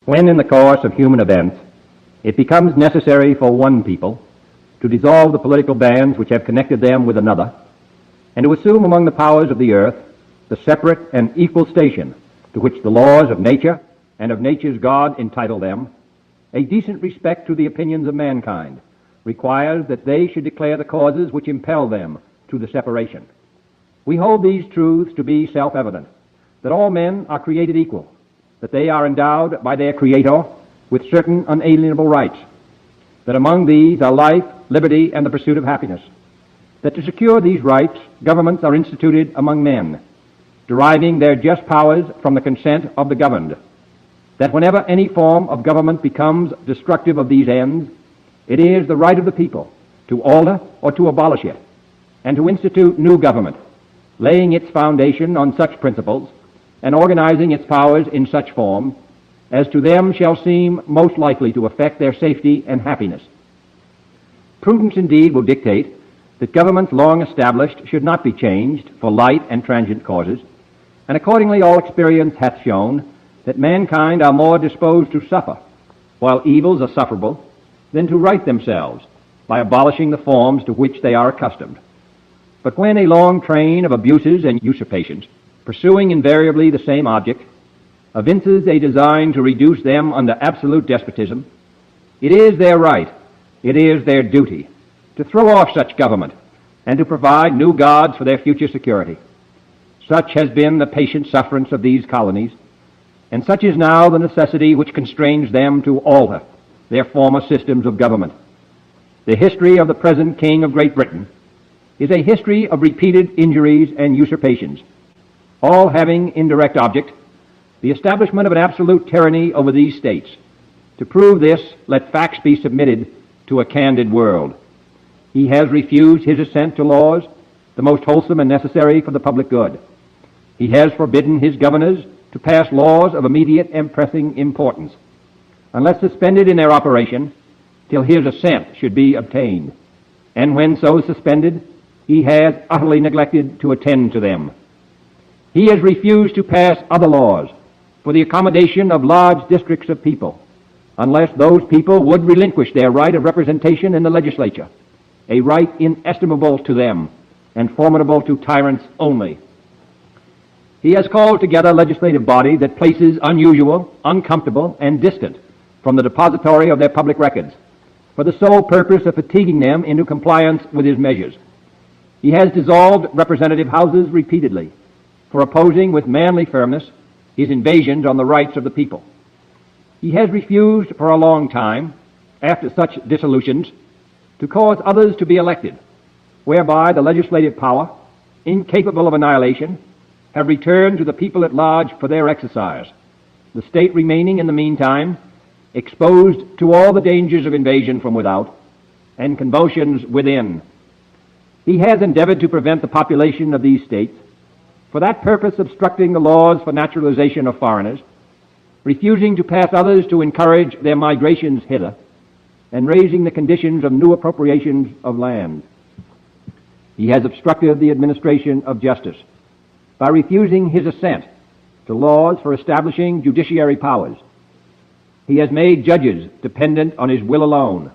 When in the course of human events it becomes necessary for one people to dissolve the political bands which have connected them with another, and to assume among the powers of the earth the separate and equal station to which the laws of nature and of nature's God entitle them, a decent respect to the opinions of mankind requires that they should declare the causes which impel them to the separation. We hold these truths to be self-evident, that all men are created equal, that they are endowed by their Creator with certain unalienable rights, that among these are life, liberty, and the pursuit of happiness, that to secure these rights, governments are instituted among men, deriving their just powers from the consent of the governed, that whenever any form of government becomes destructive of these ends, it is the right of the people to alter or to abolish it, and to institute new government, laying its foundation on such principles and organizing its powers in such form as to them shall seem most likely to affect their safety and happiness. Prudence indeed will dictate that governments long established should not be changed for light and transient causes, and accordingly all experience hath shown that mankind are more disposed to suffer, while evils are sufferable, than to right themselves by abolishing the forms to which they are accustomed. But when a long train of abuses and usurpations, pursuing invariably the same object, evinces a design to reduce them under absolute despotism, it is their right, it is their duty, to throw off such government and to provide new gods for their future security. Such has been the patient sufferance of these colonies, and such is now the necessity which constrains them to alter their former systems of government. The history of the present King of Great Britain is a history of repeated injuries and usurpations, all having indirect object the establishment of an absolute tyranny over these states. To prove this, let facts be submitted to a candid world. He has refused his assent to laws, the most wholesome and necessary for the public good. He has forbidden his governors to pass laws of immediate and pressing importance, unless suspended in their operation till his assent should be obtained. And when so suspended, he has utterly neglected to attend to them. He has refused to pass other laws for the accommodation of large districts of people, unless those people would relinquish their right of representation in the legislature, a right inestimable to them and formidable to tyrants only. He has called together a legislative body that places unusual, uncomfortable, and distant from the depository of their public records, for the sole purpose of fatiguing them into compliance with his measures. He has dissolved representative houses repeatedly, for opposing with manly firmness his invasions on the rights of the people. He has refused for a long time, after such dissolutions, to cause others to be elected, whereby the legislative power, incapable of annihilation, have returned to the people at large for their exercise, the state remaining in the meantime exposed to all the dangers of invasion from without and convulsions within. He has endeavored to prevent the population of these states, for that purpose obstructing the laws for naturalization of foreigners, refusing to pass others to encourage their migrations hither, and raising the conditions of new appropriations of land. He has obstructed the administration of justice by refusing his assent to laws for establishing judiciary powers. He has made judges dependent on his will alone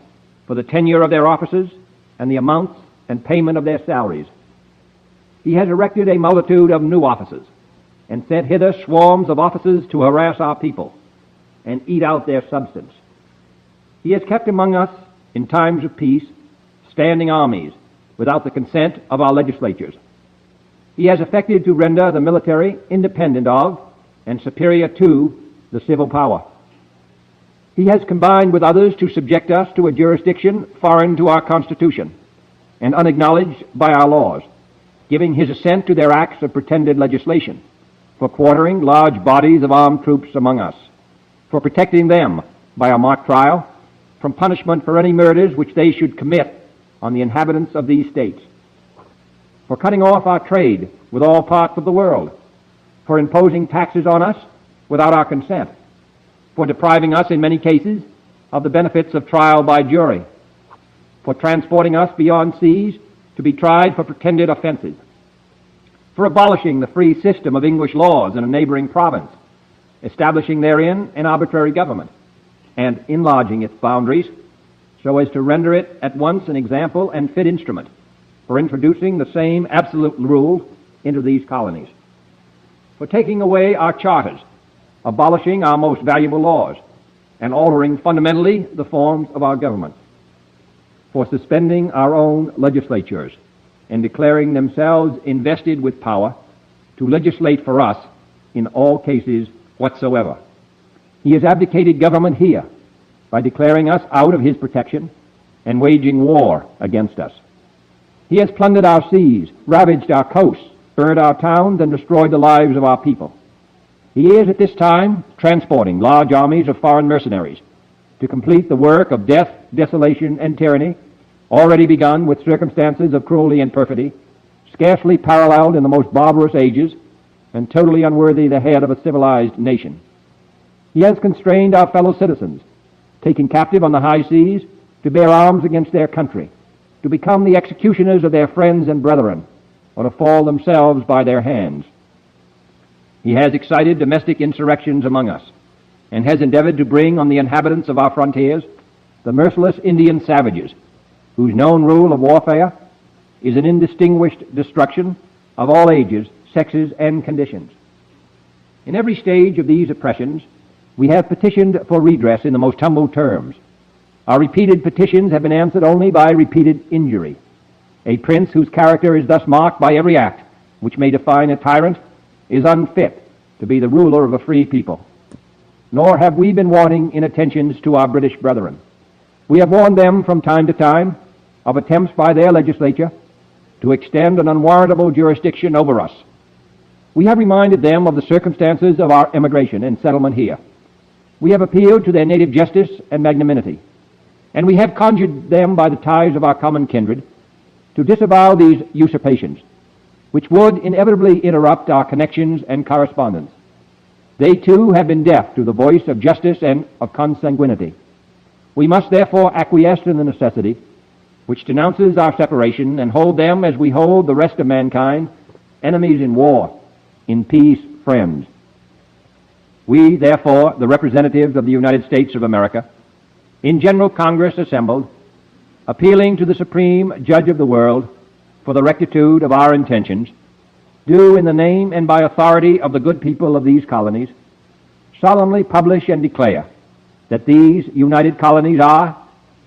for the tenure of their offices and the amounts and payment of their salaries. He has erected a multitude of new offices and sent hither swarms of officers to harass our people and eat out their substance. He has kept among us, in times of peace, standing armies without the consent of our legislatures. He has effected to render the military independent of and superior to the civil power. He has combined with others to subject us to a jurisdiction foreign to our Constitution and unacknowledged by our laws, giving his assent to their acts of pretended legislation, for quartering large bodies of armed troops among us, for protecting them by a mock trial from punishment for any murders which they should commit on the inhabitants of these states, for cutting off our trade with all parts of the world, for imposing taxes on us without our consent, for depriving us in many cases of the benefits of trial by jury, for transporting us beyond seas to be tried for pretended offenses, for abolishing the free system of English laws in a neighboring province, establishing therein an arbitrary government, and enlarging its boundaries so as to render it at once an example and fit instrument for introducing the same absolute rule into these colonies, for taking away our charters, abolishing our most valuable laws, and altering fundamentally the forms of our government, for suspending our own legislatures and declaring themselves invested with power to legislate for us in all cases whatsoever. He has abdicated government here by declaring us out of his protection and waging war against us. He has plundered our seas, ravaged our coasts, burned our towns, and destroyed the lives of our people. He is at this time transporting large armies of foreign mercenaries to complete the work of death, desolation, and tyranny, already begun with circumstances of cruelty and perfidy, scarcely paralleled in the most barbarous ages, and totally unworthy the head of a civilized nation. He has constrained our fellow citizens, taken captive on the high seas, to bear arms against their country, to become the executioners of their friends and brethren, or to fall themselves by their hands. He has excited domestic insurrections among us, and has endeavored to bring on the inhabitants of our frontiers the merciless Indian savages, whose known rule of warfare is an indistinguished destruction of all ages, sexes, and conditions. In every stage of these oppressions, we have petitioned for redress in the most humble terms. Our repeated petitions have been answered only by repeated injury. A prince whose character is thus marked by every act which may define a tyrant is unfit to be the ruler of a free people. Nor have we been wanting in attentions to our British brethren. We have warned them from time to time of attempts by their legislature to extend an unwarrantable jurisdiction over us. We have reminded them of the circumstances of our emigration and settlement here. We have appealed to their native justice and magnanimity, and we have conjured them by the ties of our common kindred to disavow these usurpations, which would inevitably interrupt our connections and correspondence. They too have been deaf to the voice of justice and of consanguinity. We must therefore acquiesce in the necessity which denounces our separation, and hold them as we hold the rest of mankind, enemies in war, in peace friends. We, therefore, the representatives of the United States of America, in General Congress assembled, appealing to the Supreme Judge of the world for the rectitude of our intentions, do in the name and by authority of the good people of these colonies solemnly publish and declare that these united colonies are,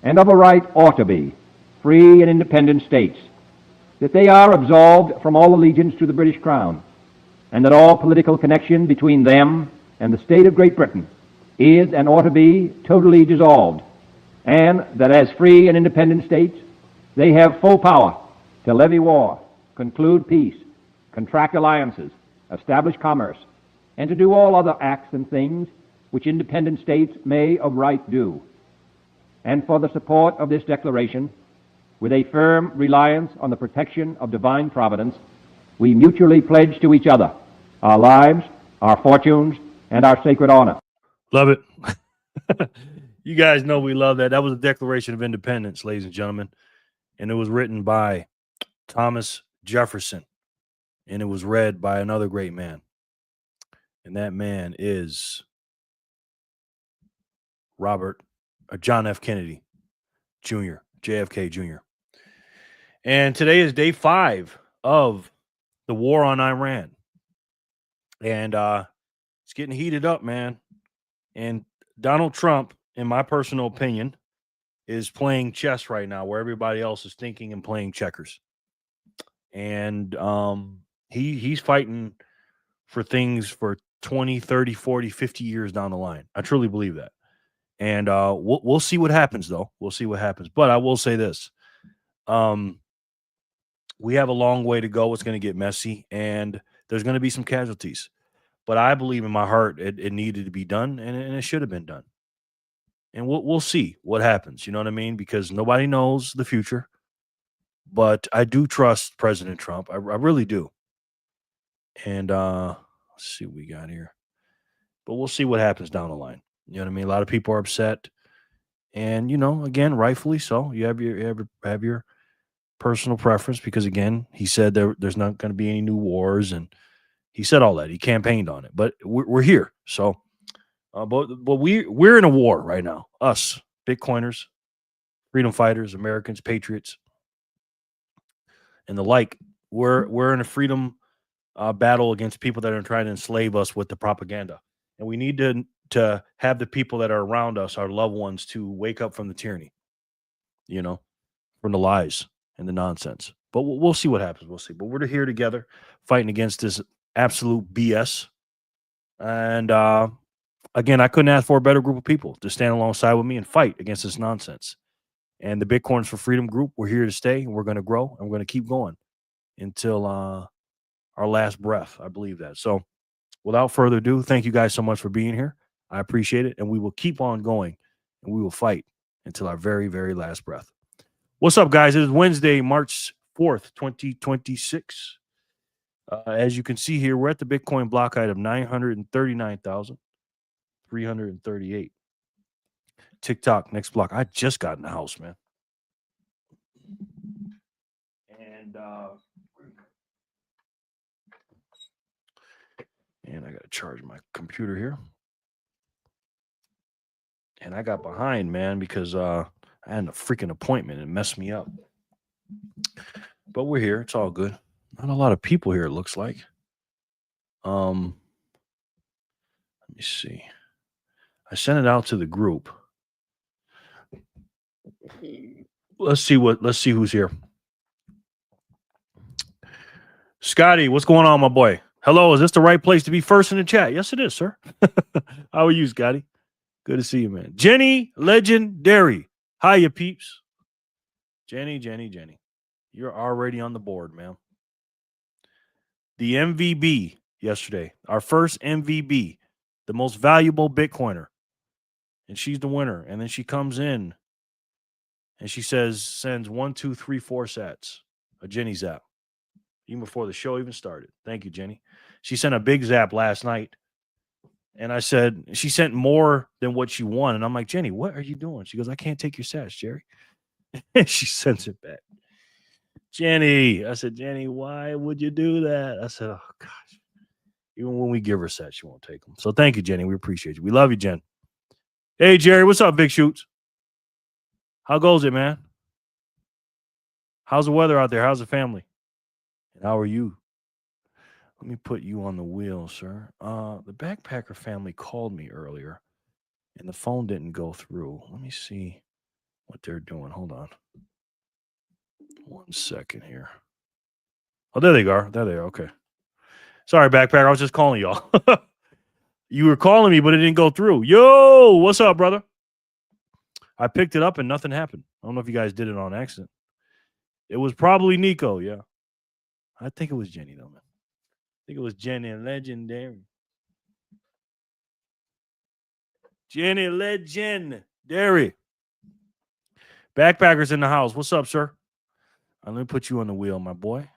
and of a right ought to be, free and independent states, that they are absolved from all allegiance to the British Crown, and that all political connection between them and the state of Great Britain is and ought to be totally dissolved, and that as free and independent states they have full power to levy war, conclude peace, contract alliances, establish commerce, and to do all other acts and things which independent states may of right do. And for the support of this declaration, with a firm reliance on the protection of divine providence, we mutually pledge to each other our lives, our fortunes, and our sacred honor. Love it. You guys know we love that. That was a Declaration of Independence, ladies and gentlemen. And it was written by Thomas Jefferson. And it was read by another great man. And that man is John F. Kennedy Jr., JFK Jr. And today is day 5 of the war on Iran. And it's getting heated up, man. And Donald Trump, in my personal opinion, is playing chess right now where everybody else is thinking and playing checkers. And he's fighting for things for 20, 30, 40, 50 years down the line. I truly believe that. And we'll see what happens, though. We'll see what happens. But I will say this. We have a long way to go. It's going to get messy, and there's going to be some casualties. But I believe in my heart it needed to be done, and it should have been done. And we'll see what happens. You know what I mean? Because nobody knows the future. But I do trust President Trump. I really do. And let's see what we got here. But we'll see what happens down the line. You know what I mean? A lot of people are upset. And, you know, again, rightfully so. You have your personal preference because, again, he said there's not going to be any new wars. And he said all that. He campaigned on it. But we're here. So But we're in a war right now. Us, Bitcoiners, freedom fighters, Americans, patriots, and the like. We're in a freedom battle against people that are trying to enslave us with the propaganda, and we need to have the people that are around us, our loved ones, to wake up from the tyranny, from the lies and the nonsense. But we'll see what happens. We'll see. But we're here together, fighting against this absolute BS. And again, I couldn't ask for a better group of people to stand alongside with me and fight against this nonsense. And the Bitcoins for Freedom group, we're here to stay, and we're going to grow, and we're going to keep going until our last breath. I believe that. So without further ado, thank you guys so much for being here. I appreciate it. And we will keep on going, and we will fight until our very, very last breath. What's up, guys? It is Wednesday, March 4th, 2026. As you can see here, we're at the Bitcoin block height of 939,338. TikTok, next block. I just got in the house, man. And I got to charge my computer here. And I got behind, man, because I had a freaking appointment and messed me up. But we're here. It's all good. Not a lot of people here, it looks like. Let me see. I sent it out to the group. Let's see who's here. Scotty, what's going on, my boy? Hello, is this the right place to be first in the chat? Yes, it is, sir. How are you, Scotty? Good to see you, man. Jenny Legendary. Hiya, peeps. Jenny. You're already on the board, man. The MVB yesterday. Our first MVB. The most valuable Bitcoiner. And she's the winner. And then she comes in and she sends 1, 2, 3, 4 sats. A Jenny zap. Even before the show even started. Thank you, Jenny. She sent a big zap last night. And I said, she sent more than what she won. And I'm like, Jenny, what are you doing? She goes, I can't take your sats, Jerry. And she sends it back. Jenny. I said, Jenny, why would you do that? I said, oh, gosh. Even when we give her sats, she won't take them. So thank you, Jenny. We appreciate you. We love you, Jen. Hey, Jerry, what's up, Big Shoots? How goes it, man? How's the weather out there? How's the family? And how are you? Let me put you on the wheel, sir. The Backpacker family called me earlier, and the phone didn't go through. Let me see what they're doing. Hold on. 1 second here. Oh, there they are. There they are. Okay. Sorry, Backpacker. I was just calling y'all. You were calling me, but it didn't go through. Yo, what's up, brother? I picked it up and nothing happened. I don't know if you guys did it on accident. It was probably Nico, yeah. I think it was Jenny, though, man. I think it was Jenny Legendary. Jenny Legendary. Backpackers in the house. What's up, sir? Let me put you on the wheel, my boy.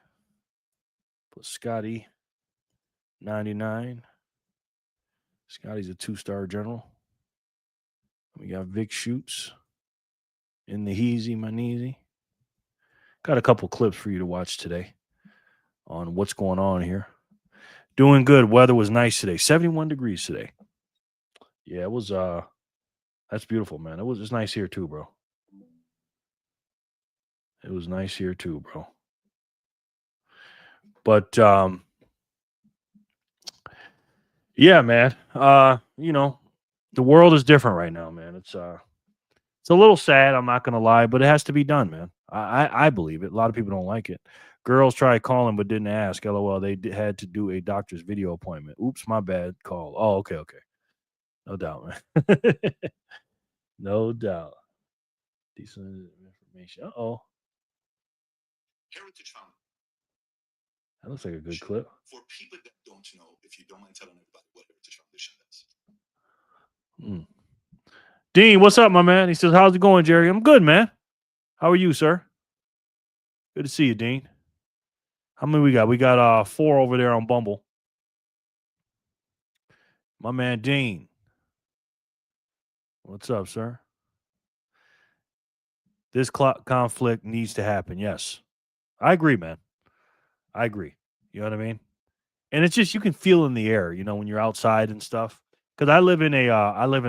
Put Scotty 99. Scotty's a 2-star general. We got Vic Shoots in the Heezy, my kneesy. Got a couple clips for you to watch today on what's going on here. Doing good. Weather was nice today. 71 degrees today. Yeah, it was that's beautiful, man. It's nice here too, bro. It was nice here too, bro. But yeah, man. The world is different right now, man. It's a little sad, I'm not gonna lie, but it has to be done, man. I believe it. A lot of people don't like it. Girls tried calling but didn't ask. LOL, they had to do a doctor's video appointment. Oops, my bad. Call. Oh, okay. No doubt, man. No doubt. Decent information. Uh-oh. Heritage Foundation. That looks like a good clip. For people that don't know, if you don't mind telling everybody what Heritage Foundation is. Dean, what's up, my man? He says, how's it going, Jerry? I'm good, man. How are you, sir? Good to see you, Dean. How many we got? We got 4 over there on Bumble. My man, Dean. What's up, sir? This conflict needs to happen. Yes. I agree, man. I agree. You know what I mean? And it's just, you can feel in the air, when you're outside and stuff. because I live in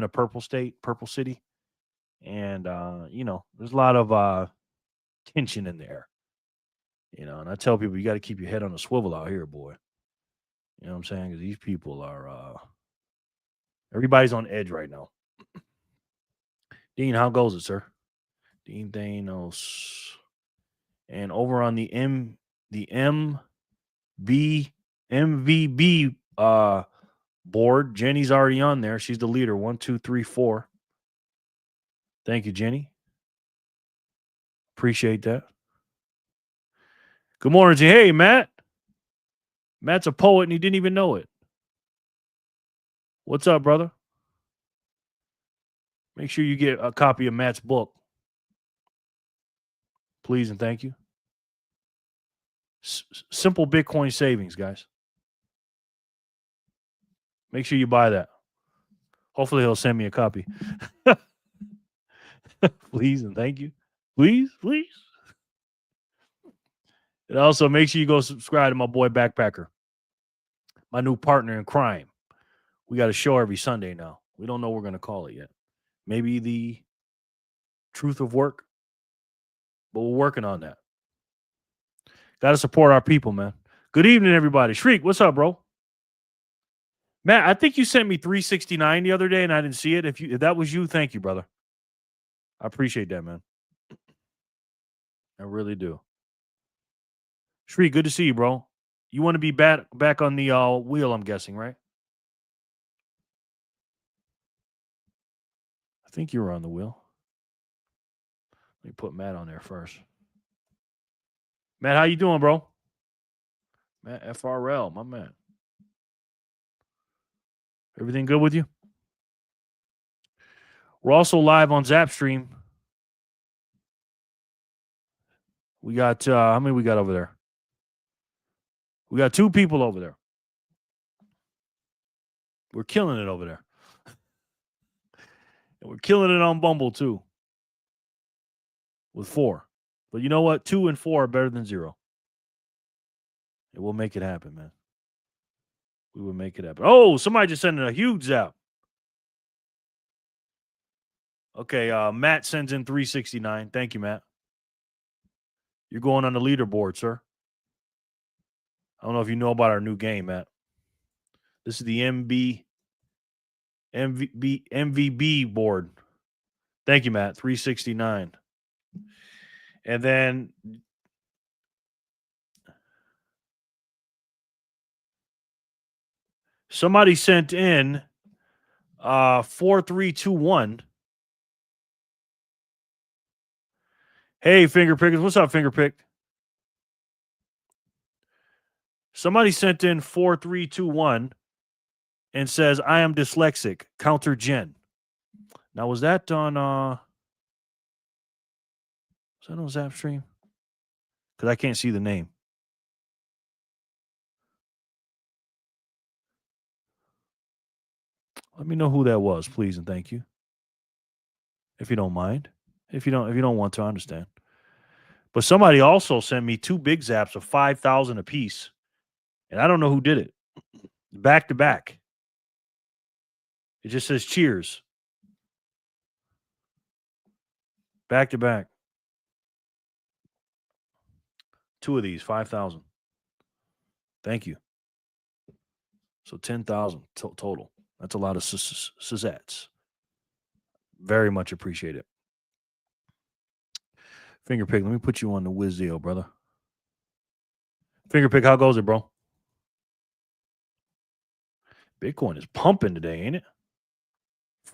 a purple state, purple city, and you know, there's a lot of tension in there. You know, and I tell people you got to keep your head on a swivel out here, boy. You know what I'm saying? Because these people are everybody's on edge right now. Dean, how goes it, sir? Dean Thanos. And over on the MVB board, Jenny's already on there. She's the leader. 1, 2, 3, 4. Thank you, Jenny. Appreciate that. Good morning, Jenny. Hey, Matt. Matt's a poet and he didn't even know it. What's up, brother? Make sure you get a copy of Matt's book. Please and thank you. Simple Bitcoin savings, guys. Make sure you buy that. Hopefully he'll send me a copy. Please and thank you. Please, please. And also make sure you go subscribe to my boy Backpacker, my new partner in crime. We got a show every Sunday now. We don't know what we're going to call it yet. Maybe the Truth of Work, but we're working on that. Got to support our people, man. Good evening, everybody. Shriek, what's up, bro? Matt, I think you sent me 369 the other day and I didn't see it. If that was you, thank you, brother. I appreciate that, man. I really do. Shriek, good to see you, bro. You want to be back on the wheel, I'm guessing, right? I think you were on the wheel. Let me put Matt on there first. Matt, how you doing, bro? Matt FRL, my man. Everything good with you? We're also live on Zapstream. We got, how many we got over there? We got 2 people over there. We're killing it over there. And we're killing it on Bumble, too. With 4. But you know what? 2 and 4 are better than 0. And we'll make it happen, man. We will make it happen. Oh, somebody just sent in a huge zap. Okay, Matt sends in 369. Thank you, Matt. You're going on the leaderboard, sir. I don't know if you know about our new game, Matt. This is the MVB board. Thank you, Matt. 369. And then somebody sent in 4321. Hey, Finger Pickers. What's up, Finger Pick? Somebody sent in 4321 and says, I am dyslexic. Counter Gen. Now, was that on Zapstream? Because I can't see the name. Let me know who that was, please, and thank you. If you don't mind. If you don't want to, I understand. But somebody also sent me 2 big zaps of 5,000 apiece. And I don't know who did it. Back to back. It just says cheers. Back to back. 2 of these, 5,000. Thank you. So 10,000 total. That's a lot of Suzettes. Very much appreciate it. Finger Pick, let me put you on the Wizdale, brother. Finger Pick, how goes it, bro? Bitcoin is pumping today, ain't it?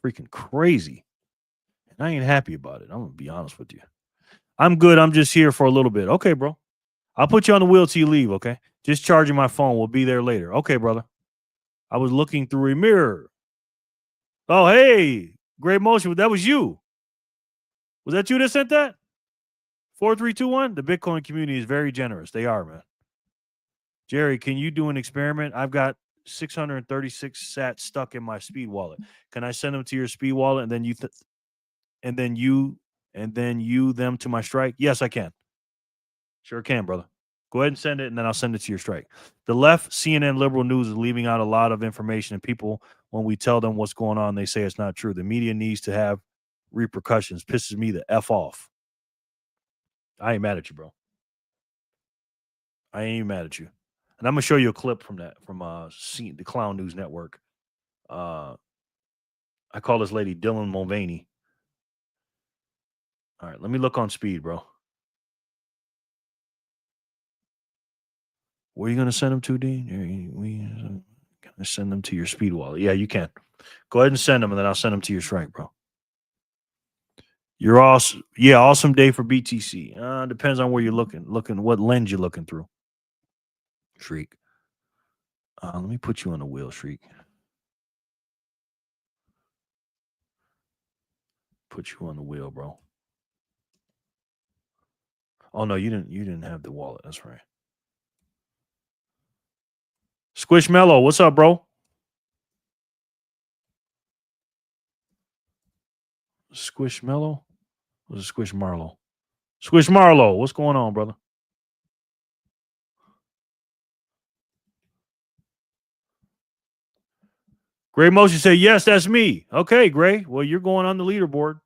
Freaking crazy. And I ain't happy about it. I'm going to be honest with you. I'm good. I'm just here for a little bit. Okay, bro. I'll put you on the wheel till you leave, okay? Just charging my phone. We'll be there later. Okay, brother. I was looking through a mirror. Oh, hey. Great motion. That was you. Was that you that sent that? 4321? The Bitcoin community is very generous. They are, man. Jerry, can you do an experiment? I've got 636 sats stuck in my speed wallet. Can I send them to your speed wallet and then you them to my strike? Yes, I can. Sure can, brother. Go ahead and send it, and then I'll send it to your strike. The left, CNN liberal news, is leaving out a lot of information, and people when we tell them what's going on, they say it's not true. The media needs to have repercussions. Pisses me the F off. I ain't mad at you, bro. I ain't even mad at you. And I'm gonna show you a clip from that from the Clown News Network. I call this lady Dylan Mulvaney. All right, let me look on speed, bro. Where are you gonna send them to, Dean? Can I send them to your speed wallet? Yeah, you can. Go ahead and send them, and then I'll send them to your Strike, bro. You're awesome. Yeah, awesome day for BTC. Depends on where you're looking. What lens you're looking through. Shriek. Let me put you on the wheel, Shriek. Put you on the wheel, bro. Oh no, you didn't have the wallet. That's right. Squishmallow, what's up, bro? Squishmallow? Was it Squishmarlow? Squishmarlow, what's going on, brother? Gray Motion said, yes, that's me. Okay, Gray. Well, you're going on the leaderboard.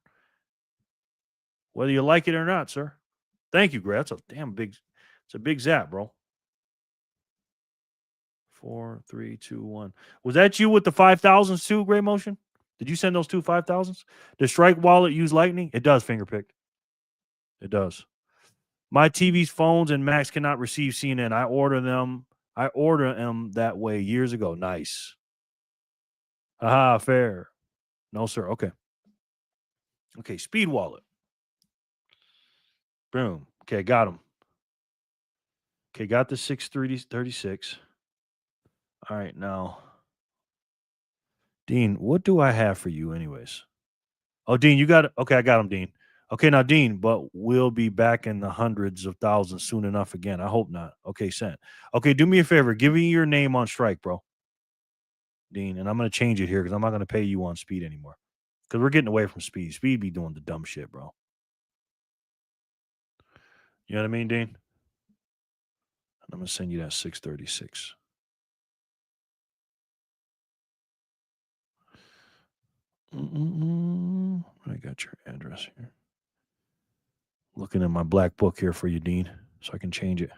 Whether you like it or not, sir. Thank you, Gray. That's a damn big, it's a big zap, bro. 4, 3, 2, 1. Was that you with the 5,000s too, Gray Motion? Did you send those two 5,000s? Does Strike Wallet use Lightning? It does, fingerpicked. It does. My TV's phones and Macs cannot receive CNN. I order them that way years ago. Nice. Aha, fair. No, sir. Okay. Okay, Speed Wallet. Boom. Okay, got him. Okay, got the 636. All right, now. Dean, what do I have for you anyways? Oh, Dean, you got it. Okay, I got him, Dean. Okay, now, Dean, but we'll be back in the hundreds of thousands soon enough again. I hope not. Okay, sent. Okay, do me a favor. Give me your name on Strike, bro. Dean, and I'm going to change it here because I'm not going to pay you on Speed anymore. Because we're getting away from Speed. Speed be doing the dumb shit, bro. You know what I mean, Dean? I'm going to send you that 636. I got your address here. Looking in my black book here for you, Dean, so I can change it.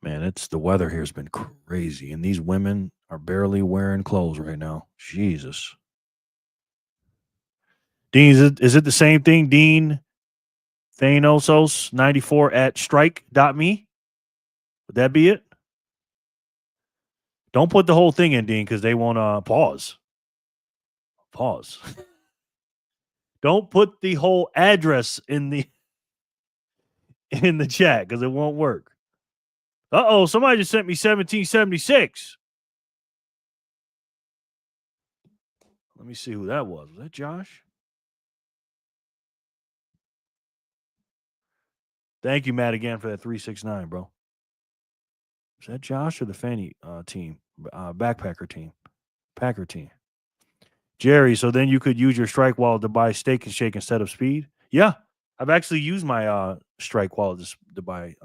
Man, it's the weather here has been crazy, and these women are barely wearing clothes right now. Jesus. Dean, is it the same thing? Dean Thanosos 94 at strike.me? Would that be it? Don't put the whole thing in, Dean, because they won't pause. Pause. Don't put the whole address in the chat because it won't work. Uh-oh, somebody just sent me 1776. Let me see who that was. Was that Josh? Thank you, Matt, again for that 369, bro. Is that Josh or the Fanny team? Backpacker team. Packer team. Jerry, so then you could use your Strike wallet to buy Steak and Shake instead of Speed? Yeah. I've actually used my Strike wallet to buy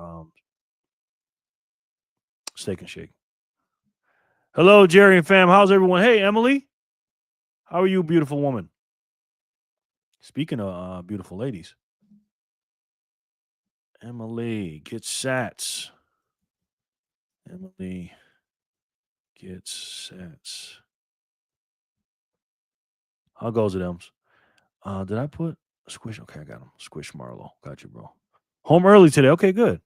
Steak and Shake. Hello, Jerry and fam. How's everyone? Hey, Emily. How are you, beautiful woman? Speaking of beautiful ladies. Emily gets sats. Emily gets sats. How goes it, Ems? Did I put Squish? Okay, I got him. Squish Marlowe. Got you, bro. Home early today. Okay, good.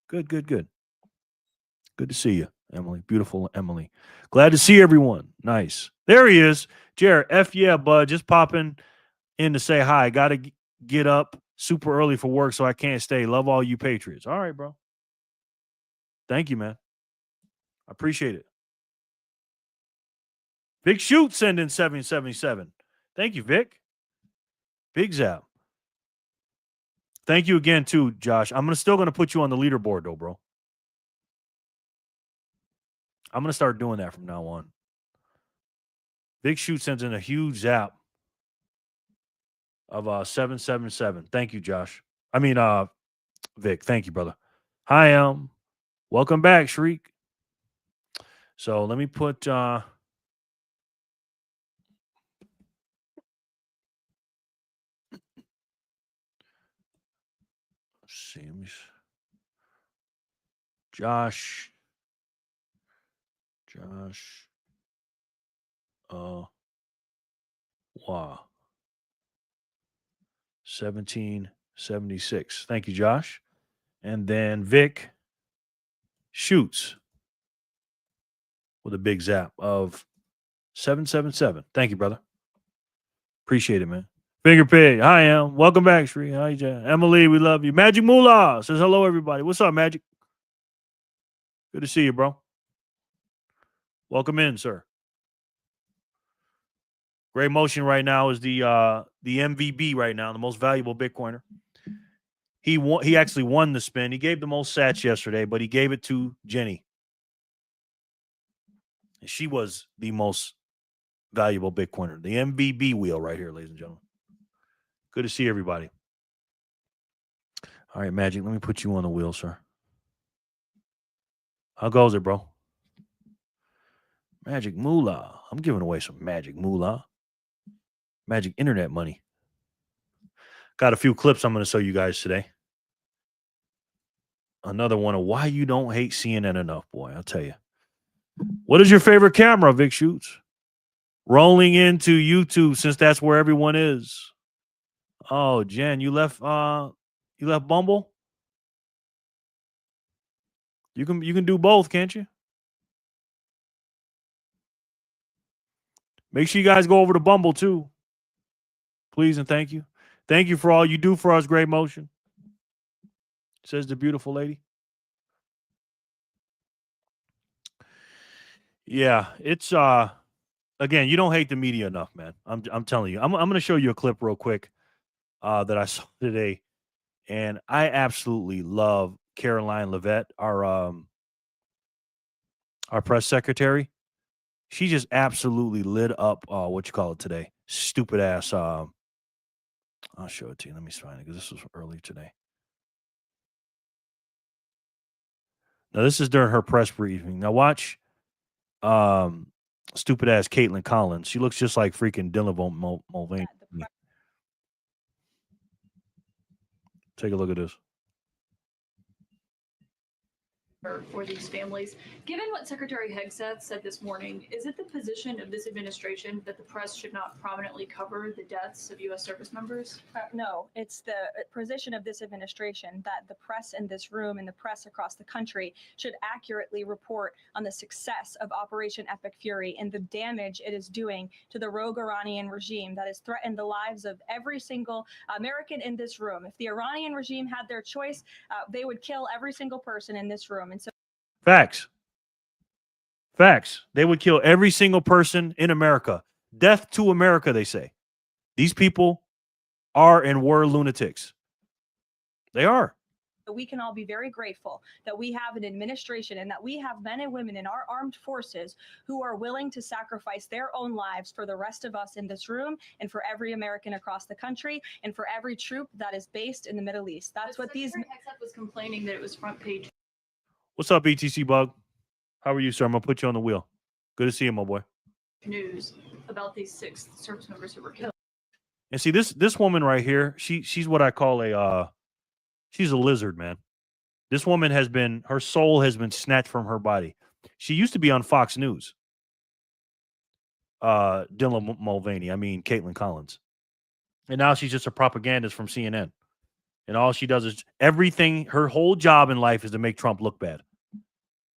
Good. Good to see you, Emily. Beautiful Emily. Glad to see everyone. Nice. There he is. Jared, F yeah, bud. Just popping in to say hi. Got to get up super early for work, so I can't stay. Love all you Patriots. All right, bro. Thank you, man. I appreciate it. Big Shoot sending 777. Thank you, Vic. Big Zap. Thank you again, too, Josh. I'm still going to put you on the leaderboard, though, bro. I'm going to start doing that from now on. Big Shoot sends in a huge zap of 777. Thank you, Josh. I mean, Vic. Thank you, brother. Hi, Welcome back, Shriek. So let me put see, let me Josh. Wow. 1776. Thank you, Josh. And then Vic shoots with a big zap of 777. Thank you, brother. Appreciate it, man. Finger Pig. Hi, Em. Welcome back, Shree. Hi, Jan. Emily, we love you. Magic Moolah says hello, everybody. What's up, Magic? Good to see you, bro. Welcome in, sir. Great Motion right now is the MVB right now, the most valuable Bitcoiner. He actually won the spin. He gave the most sats yesterday, but he gave it to Jenny. And she was the most valuable Bitcoiner. The MVB wheel right here, ladies and gentlemen. Good to see everybody. All right, Magic, let me put you on the wheel, sir. How goes it, bro? Magic Moolah. I'm giving away some Magic Moolah. Magic Internet money. Got a few clips I'm going to show you guys today. Another one of why you don't hate CNN enough, boy. I'll tell you. What is your favorite camera, Vic Shoots? Rolling into YouTube since that's where everyone is. Oh, Jen, you left Bumble? You can do both, can't you? Make sure you guys go over to Bumble too. Please and thank you. Thank you for all you do for us, Great Motion. Says the beautiful lady. Yeah, it's again, you don't hate the media enough, man. I'm telling you. I'm going to show you a clip real quick that I saw today, and I absolutely love Caroline Levitt, our press secretary. She just absolutely lit up what you call it today. Stupid ass. I'll show it to you. Let me find it because this was early today. Now this is during her press briefing. Now watch. Stupid ass Caitlin Collins. She looks just like freaking Dylan Mulvaney. Take a look at this. For these families. Given what Secretary Hegseth said this morning, is it the position of this administration that the press should not prominently cover the deaths of U.S. service members? No, it's the position of this administration that the press in this room and the press across the country should accurately report on the success of Operation Epic Fury and the damage it is doing to the rogue Iranian regime that has threatened the lives of every single American in this room. If the Iranian regime had their choice, they would kill every single person in this room. And so Facts. They would kill every single person in America. Death to America, they say. These people are and were lunatics. They are. we can all be very grateful that we have an administration and that we have men and women in our armed forces who are willing to sacrifice their own lives for the rest of us in this room and for every American across the country and for every troop that is based in the Middle East. That's what these. Secretary Hegseth was complaining that it was front page What's up, ETC Bug? How are you, sir? I'm going to put you on the wheel. Good to see you, my boy. news about these 6 service members who were killed. And see, this woman right here, she's what I call she's a lizard, man. This woman her soul has been snatched from her body. She used to be on Fox News. Dylan Mulvaney, Caitlin Collins. And now she's just a propagandist from CNN. And all she does is everything, her whole job in life is to make Trump look bad.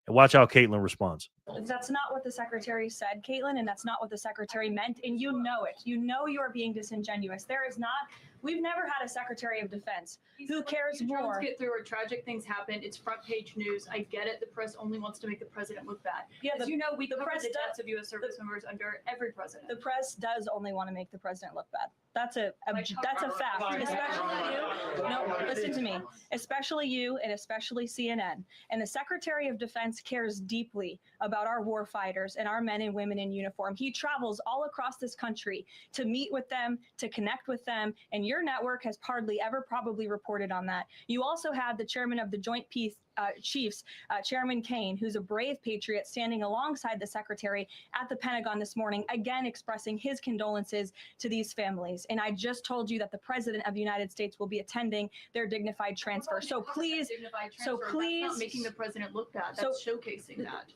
And watch how Caitlin responds. That's not what the secretary said, Caitlin, and that's not what the secretary meant. And you know it. You know you're being disingenuous. We've never had a secretary of defense who cares more. Get through where tragic things happen. It's front page news. I get it. The press only wants to make the president look bad. Yeah, As you know, we cover press the deaths of U.S. service members under every president. The press does only want to make the president look bad. That's a fact. Especially you. No, listen to me. Especially you and especially CNN. And the Secretary of Defense cares deeply about our war fighters and our men and women in uniform. He travels all across this country to meet with them, to connect with them, and you're your network has hardly ever probably reported on that. You also have the chairman of the Joint Chiefs, Chairman Kane, who's a brave patriot, standing alongside the secretary at the Pentagon this morning, again expressing his condolences to these families. And I just told you that the president of the United States will be attending their dignified transfer. So please, that's not making the president look bad. That's showcasing that.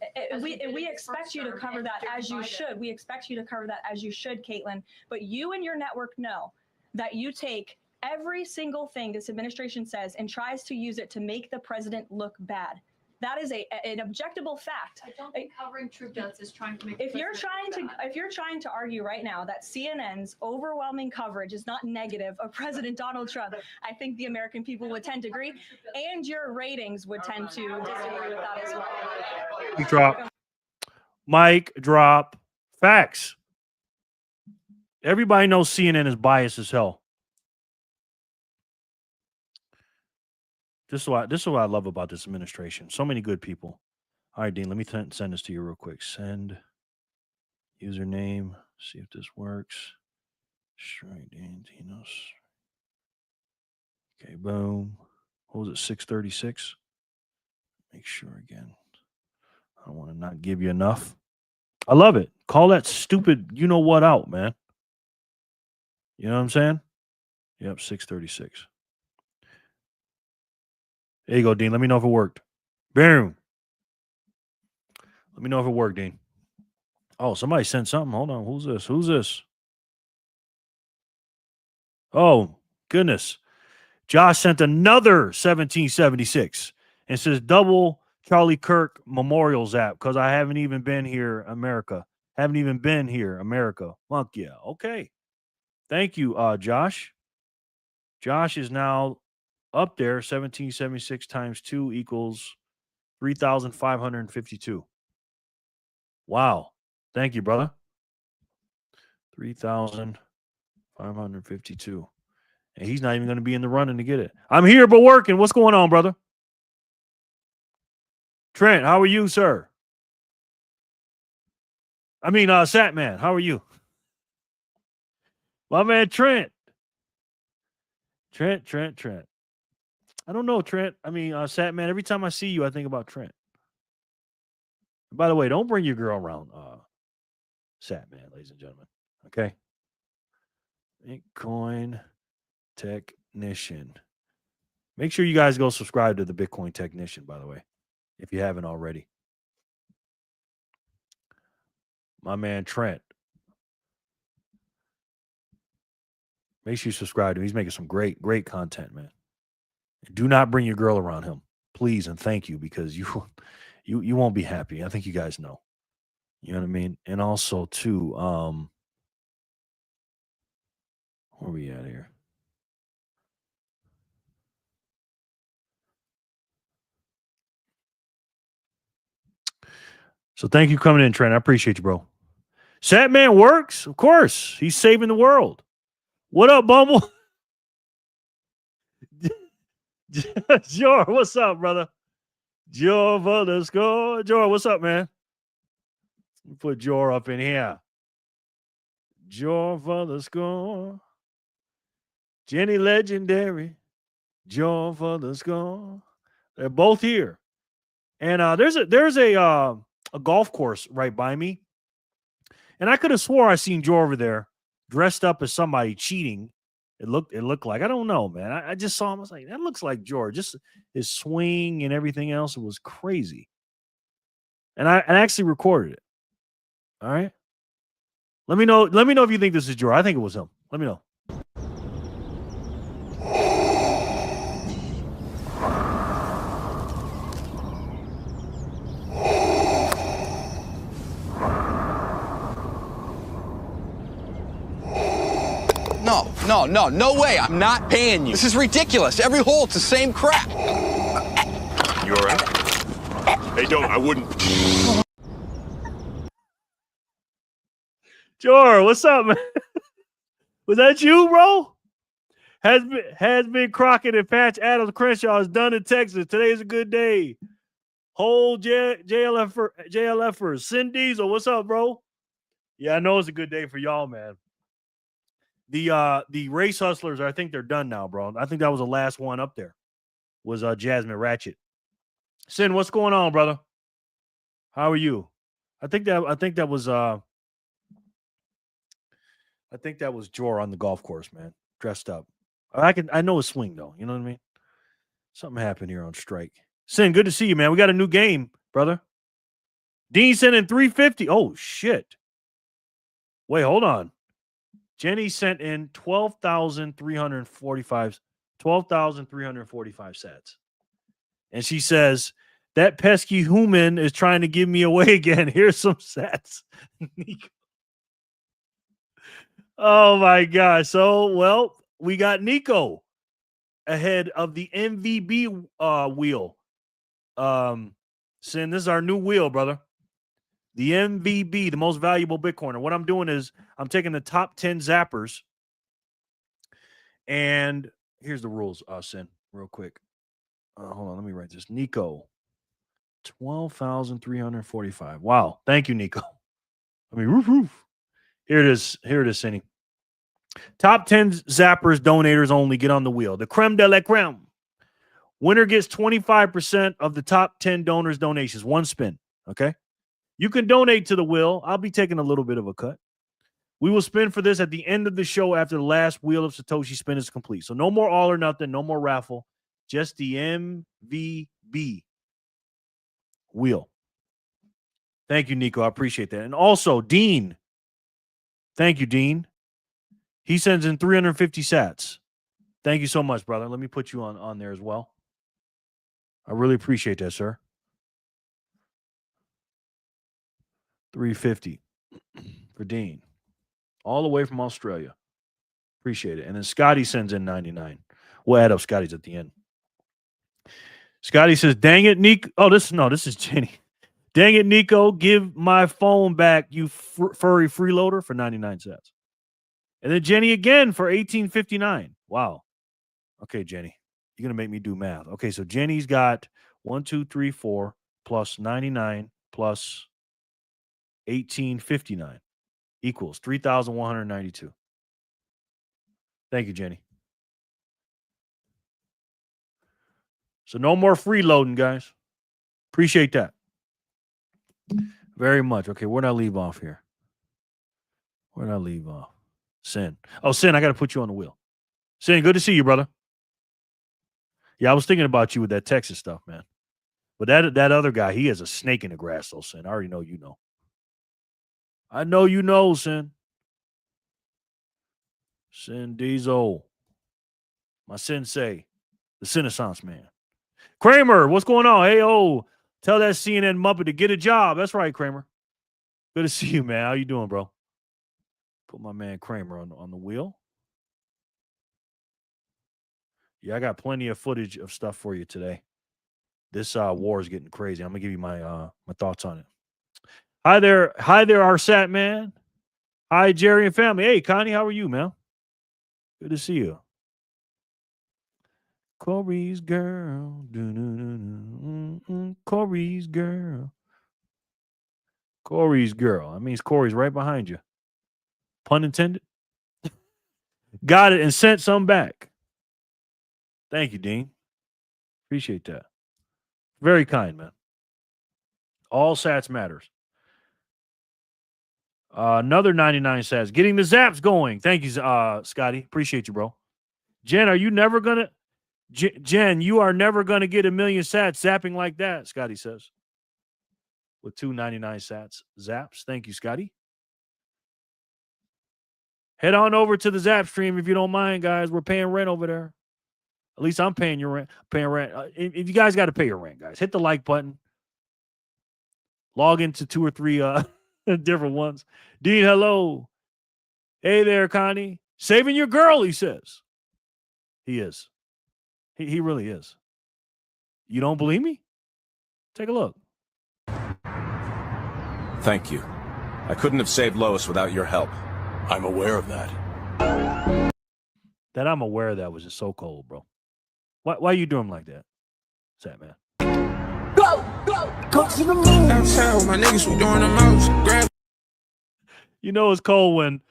We expect you to cover that as you should. We expect you to cover that as you should, Caitlin. But you and your network know that you take every single thing this administration says and tries to use it to make the president look bad. That is an objectable fact. I don't think covering troop deaths is trying to make. If you're trying to argue right now that CNN's overwhelming coverage is not negative of President Donald Trump, I think the American people would tend to agree, and your ratings would tend to disagree with that as well. Mic drop. Mic drop. Facts. Everybody knows CNN is biased as hell. This is what I love about this administration. So many good people. All right, Dean, let me send this to you real quick. Send username. See if this works. Straight Dean Dinos. Okay, boom. What was it, 636? Make sure again. I don't want to not give you enough. I love it. Call that stupid you-know-what out, man. You know what I'm saying? Yep, 636. There you go, Dean. Let me know if it worked. Boom. Let me know if it worked, Dean. Oh, somebody sent something. Hold on. Who's this? Who's this? Oh, goodness. Josh sent another 1776 and says double Charlie Kirk Memorials app because I haven't even been here, America. Haven't even been here, America. Fuck yeah. Okay. Thank you, Josh. Josh is now up there. 1776 times 2 equals 3,552. Wow. Thank you, brother. 3,552. And he's not even going to be in the running to get it. I'm here but working. What's going on, brother? Trent, how are you, sir? I mean, Satman, how are you? My man, Trent. Trent. I don't know, Trent. I mean, Satman, every time I see you, I think about Trent. By the way, don't bring your girl around Satman, ladies and gentlemen. Okay? Bitcoin Technician. Make sure you guys go subscribe to the Bitcoin Technician, by the way, if you haven't already. My man, Trent. Make sure you subscribe to him. He's making some great content, man. Do not bring your girl around him, please, and thank you, because you won't be happy. I think you guys know. You know what I mean? And also, too, where are we at here? So thank you for coming in, Trent. I appreciate you, bro. Satman works, of course. He's saving the world. What up, Bumble? Jor, what's up, brother? Jor for the score. Jor, what's up, man? Put Jor up in here. Jor for the score. Jenny Legendary. Jor for the score. They're both here. And there's a golf course right by me. And I could have swore I seen Jor over there dressed up as somebody cheating. It looked like, I don't know, man. I just saw him. I was like, that looks like Jor. Just his swing and everything else. It was crazy. And I actually recorded it. All right. Let me know if you think this is Jor. I think it was him. Let me know. No way. I'm not paying you. This is ridiculous. Every hole, it's the same crap. You all right? Hey, don't. I wouldn't. Jor, what's up, man? Was that you, bro? Has been Crockett and Patch Adams Crenshaw is done in Texas. Today's a good day. Whole JLFers. Sin Diesel, what's up, bro? Yeah, I know it's a good day for y'all, man. The race hustlers, I think they're done now, bro. I think that was the last one up there. Was Jasmine Ratchet. Sin, what's going on, brother? How are you? I think that was Jor on the golf course, man. Dressed up. I know his swing though. You know what I mean? Something happened here on strike. Sin, good to see you, man. We got a new game, brother. Dean sent in 350. Oh shit. Wait, hold on. Jenny sent in 12,345 sats. And she says, that pesky human is trying to give me away again. Here's some sats. Oh my gosh. So, well, we got Nico ahead of the MVB wheel. Sin, this is our new wheel, brother. The MVB, the most valuable Bitcoiner. What I'm doing is I'm taking the top 10 zappers. And here's the rules, Sin, real quick. Hold on, let me write this. Nico, 12,345. Wow. Thank you, Nico. I mean, roof. Here it is, Cindy. Top 10 zappers, donators only. Get on the wheel. The creme de la creme. Winner gets 25% of the top 10 donors' donations. One spin. Okay. You can donate to the wheel. I'll be taking a little bit of a cut. We will spin for this at the end of the show after the last wheel of Satoshi spin is complete. So no more all or nothing, no more raffle, just the MVB wheel. Thank you, Nico. I appreciate that. And also, Dean. Thank you, Dean. He sends in 350 sats. Thank you so much, brother. Let me put you on there as well. I really appreciate that, sir. 350 for Dean. All the way from Australia. Appreciate it. And then Scotty sends in 99. We'll add up Scotty's at the end. Scotty says, dang it, Nico. Oh, this is Jenny. Dang it, Nico. Give my phone back, you furry freeloader, for 99 cents. And then Jenny again for 1859. Wow. Okay, Jenny. You're going to make me do math. Okay, so Jenny's got 1, 2, 3, 4 plus 99 plus 1859 equals 3,192. Thank you, Jenny. So no more freeloading, guys. Appreciate that very much. Okay, where did I leave off here? Where did I leave off? Sin. Oh, Sin, I got to put you on the wheel. Sin, good to see you, brother. Yeah, I was thinking about you with that Texas stuff, man. But that other guy, he has a snake in the grass, though, Sin. I already know you know. I know you know, Sin. Sin Diesel. My sensei. The Renaissance man. Kramer, what's going on? Hey, tell that CNN Muppet to get a job. That's right, Kramer. Good to see you, man. How you doing, bro? Put my man Kramer on the wheel. Yeah, I got plenty of footage of stuff for you today. This war is getting crazy. I'm gonna give you my my thoughts on it. Hi there, Arsat man. Hi, Jerry and family. Hey, Connie, how are you, man? Good to see you. Corey's girl. Corey's girl. Corey's girl. That means Corey's right behind you. Pun intended. Got it and sent some back. Thank you, Dean. Appreciate that. Very kind, man. All sats matters. Another 99 sats. Getting the zaps going. Thank you, Scotty. Appreciate you, bro. Jen, are you never going to... Jen, you are never going to get 1 million sats zapping like that, Scotty says. With 299 sats. Zaps. Thank you, Scotty. Head on over to the Zap stream if you don't mind, guys. We're paying rent over there. At least I'm paying your rent. Paying rent. If you guys got to pay your rent, guys, hit the like button. Log into 2 or 3 different ones. Dean, hello. Hey there, Connie. Saving your girl, he says. He is. He really is. You don't believe me? Take a look. Thank you. I couldn't have saved Lois without your help. I'm aware of that. That I'm aware of that was just so cold, bro. Why are you doing like that? Sad man. Go to the moon. Outside, my niggas were doing the most. Grab. You know it's cold when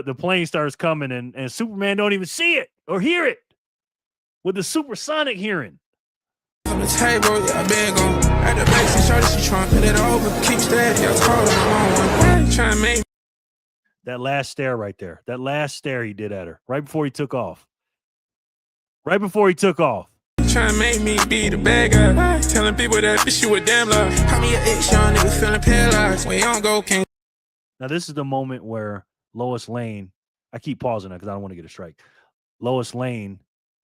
the plane starts coming and Superman don't even see it or hear it with the supersonic hearing. On the table, yeah, I been gon' at the base and shorty, she tryna put it over, keep steady. I told her I'm on one, tryna make that last stare right there. That last stare he did at her right before he took off. Right before he took off. Trying to make me be the bad guy. Telling people that this shit was damn love. How me an ex young nigga feeling paralyzed. When you don't go, can't. Now, this is the moment where Lois Lane, I keep pausing that because I don't want to get a strike. Lois Lane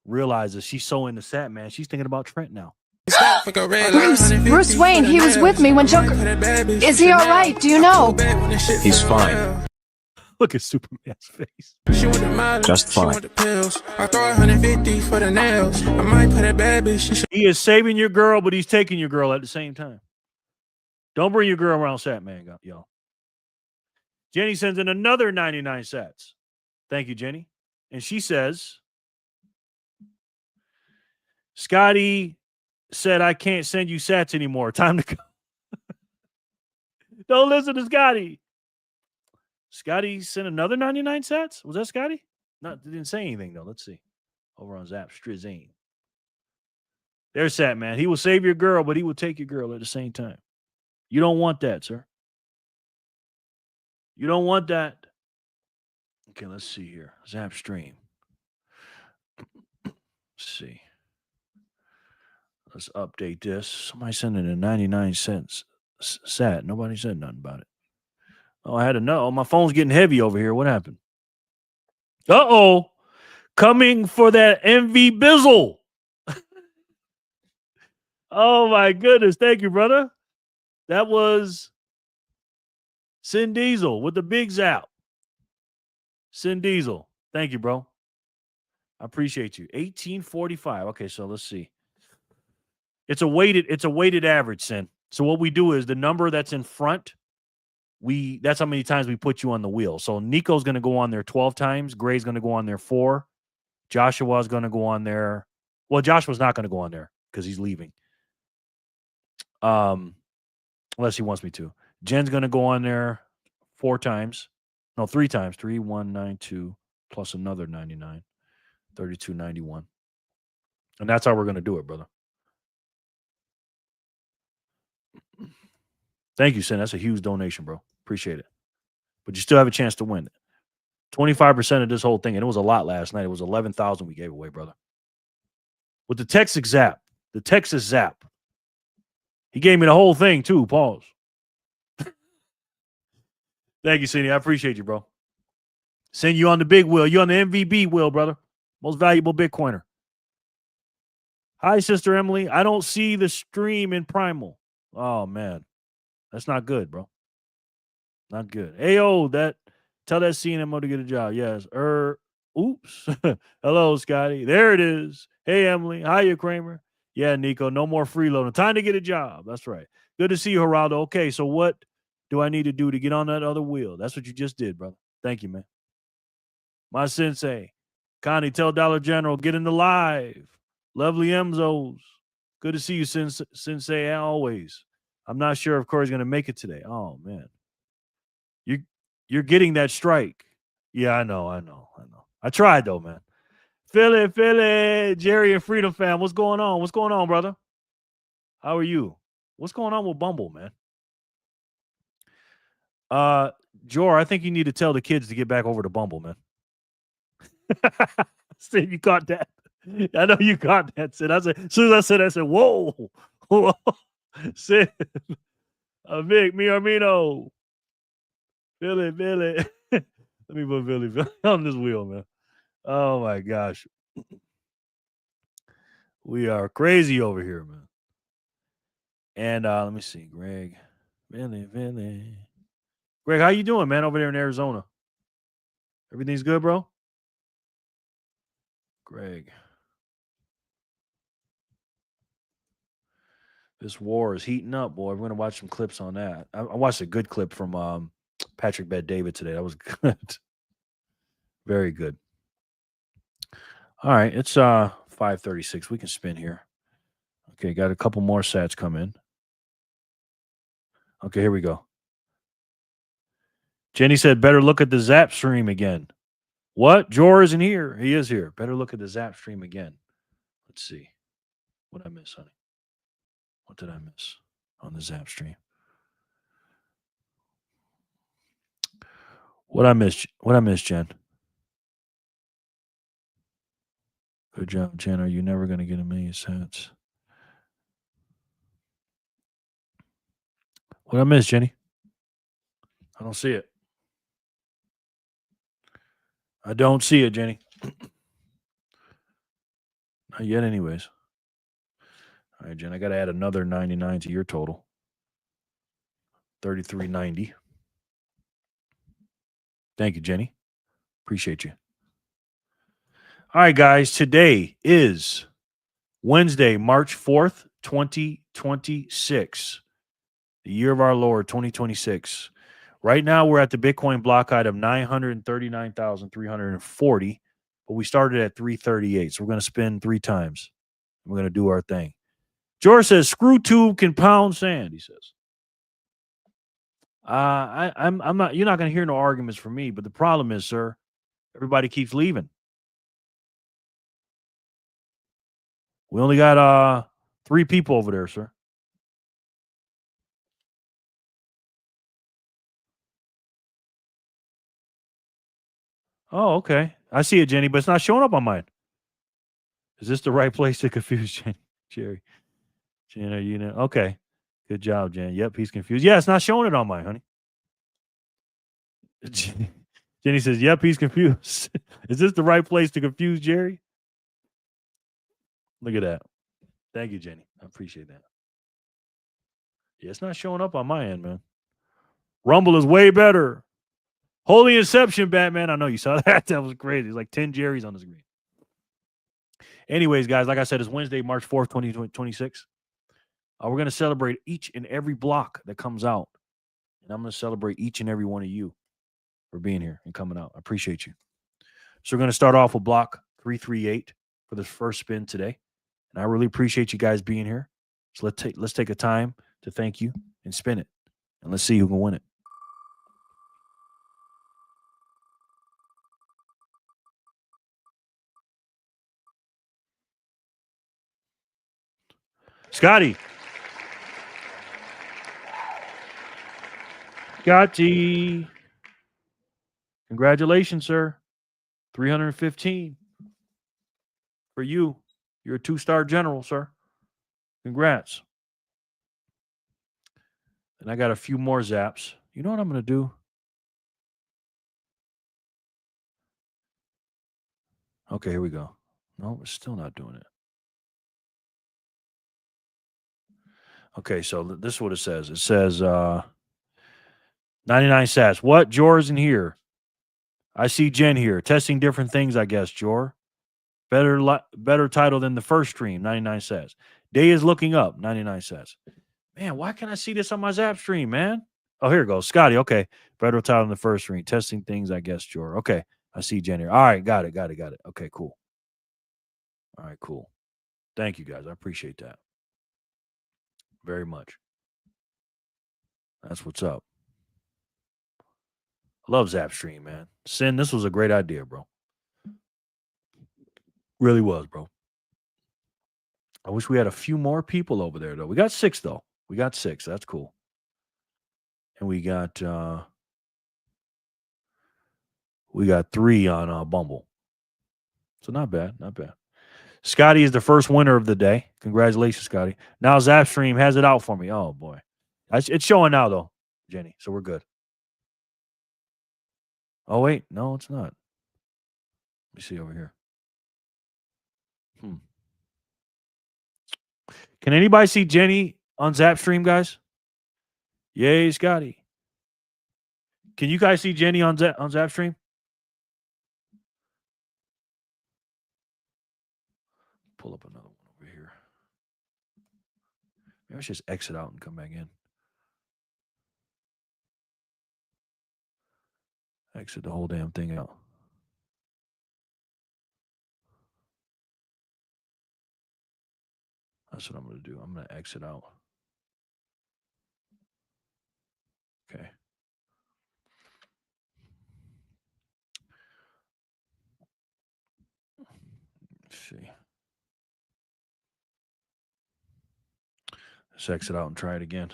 realizes she's so into Sat, man. She's thinking about Trent now. Bruce Wayne, he was with me when Joker. Is he all right? Do you know? He's fine. Look at Superman's face. Just fine. I throw 150 for the nails. I might put a bad bitch. He is saving your girl, but he's taking your girl at the same time. Don't bring your girl around Sat, man, y'all. Jenny sends in another 99 sats. Thank you, Jenny. And she says, Scotty said, I can't send you sats anymore. Time to go. Don't listen to Scotty. Scotty sent another 99 sats? Was that Scotty? No, didn't say anything, though. Let's see. Over on Zap Strizane. There's Sat, man. He will save your girl, but he will take your girl at the same time. You don't want that, sir. You don't want that. Okay, let's see here. Zap Stream. Let's see. Let's update this. Somebody sent in a 99 cents sat. Nobody said nothing about it. Oh, I had to know. My phone's getting heavy over here. What happened? Uh-oh. Coming for that MV Bizzle. Oh, my goodness. Thank you, brother. That was Sin Diesel with the big zap. Sin Diesel. Thank you, bro. I appreciate you. 1845. Okay, so let's see. It's a weighted average, Sin. So what we do is the number that's in front, that's how many times we put you on the wheel. So Nico's going to go on there 12 times. Gray's going to go on there 4. Joshua's going to go on there. Well, Joshua's not going to go on there because he's leaving. Unless he wants me to. Jen's going to go on there 4 times. No, 3 times. 3, 1, 9, 2, plus another 99. 32, 91. And that's how we're going to do it, brother. Thank you, Sin. That's a huge donation, bro. Appreciate it. But you still have a chance to win. 25% of this whole thing, and it was a lot last night. It was 11,000 we gave away, brother. With the Texas Zap. He gave me the whole thing, too. Pause. Thank you, Cindy. I appreciate you, bro. Send you on the big wheel. You on the MVB wheel, brother. Most valuable Bitcoiner. Hi, Sister Emily. I don't see the stream in Primal. Oh, man. That's not good, bro. Not good. Ayo, tell that CNMO to get a job. Yes. Oops. Hello, Scotty. There it is. Hey, Emily. Hiya, Kramer. Yeah, Nico. No more freeloading. Time to get a job. That's right. Good to see you, Geraldo. Okay, so what do I need to do to get on that other wheel? That's what you just did, brother. Thank you, man. My sensei. Connie, tell Dollar General, get in the live. Lovely Emzos. Good to see you, Sensei, always. I'm not sure if Corey's going to make it today. Oh, man. You're getting that strike. Yeah, I know. I tried, though, man. Philly, Jerry and Freedom Fam. What's going on? What's going on, brother? How are you? What's going on with Bumble, man? Jor, I think you need to tell the kids to get back over to Bumble, man. Sid, you caught that. I know you caught that, Sid. As soon as I said, whoa. Sid. Vic, mi Armino. Billy. Let me put Billy on this wheel, man. Oh, my gosh. We are crazy over here, man. And let me see. Greg. Billy. Greg, how you doing, man, over there in Arizona? Everything's good, bro? Greg. This war is heating up, boy. We're going to watch some clips on that. I watched a good clip from Patrick Bet-David today. That was good. Very good. All right. It's 5:36. We can spin here. Okay. Got a couple more sats come in. Okay. Here we go. Jenny said, better look at the Zap stream again. What? Jor isn't here. He is here. Better look at the Zap stream again. Let's see. What did I miss, honey? What did I miss on the Zap stream? What I missed, Jen? Good job, Jen. Are you never going to get 1 million cents? What I missed, Jenny? I don't see it. I don't see it, Jenny. Not yet, anyways. All right, Jen, I got to add another 99 to your total. 33.90. Thank you, Jenny. Appreciate you. All right, guys. Today is Wednesday, March 4th, 2026. The year of our Lord, 2026. Right now, we're at the Bitcoin block height of 939,340, but we started at 338. So we're going to spin 3 times. We're going to do our thing. George says, screw tube can pound sand, he says. I'm not, you're not going to hear no arguments from me, but the problem is, sir, everybody keeps leaving. We only got 3 people over there, sir. Oh, okay. I see it, Jenny, but it's not showing up on mine. Is this the right place to confuse Jenny? Jerry? Jenny, you know? Okay. Good job, Jen. Yep, he's confused. Yeah, it's not showing it on mine, honey. Jenny says, yep, he's confused. Is this the right place to confuse Jerry? Look at that. Thank you, Jenny. I appreciate that. Yeah, it's not showing up on my end, man. Rumble is way better. Holy Inception, Batman. I know you saw that. That was crazy. It's like 10 Jerrys on the screen. Anyways, guys, like I said, it's Wednesday, March 4th, 2026. We're going to celebrate each and every block that comes out. And I'm going to celebrate each and every one of you for being here and coming out. I appreciate you. So we're going to start off with block 338 for this first spin today. And I really appreciate you guys being here. So let's take a time to thank you and spin it. And let's see who can win it. Scotty. Scotty. Congratulations, sir. 315 for you. You're a 2-star general, sir. Congrats. And I got a few more zaps. You know what I'm going to do? Okay, here we go. No, we're still not doing it. Okay, so this is what it says. It says 99 sats. What? Jor's in here. I see Jen here. Testing different things, I guess, Jor. Better title than the first stream, 99 sats. Day is looking up, 99 sats. Man, why can't I see this on my Zap stream, man? Oh, here it goes. Scotty, okay. Better title than the first stream. Testing things, I guess, Jor. Okay, I see Jen here. All right, got it. Okay, cool. All right, cool. Thank you, guys. I appreciate that very much. That's what's up. I love Zapstream, man. Sin, this was a great idea, bro. Really was, bro. I wish we had a few more people over there, though. We got 6, though. We got 6. That's cool. And we got 3 on Bumble. So not bad, not bad. Scotty is the first winner of the day. Congratulations, Scotty. Now Zapstream has it out for me. Oh, boy. It's showing now, though, Jenny. So we're good. Oh, wait. No, it's not. Let me see over here. Can anybody see Jenny on Zapstream, guys? Yay, Scotty. Can you guys see Jenny on Zapstream? Pull up another one over here. Maybe I should just exit out and come back in. Exit the whole damn thing out. That's what I'm going to do. I'm going to exit out. Okay. see. Let's exit out and try it again.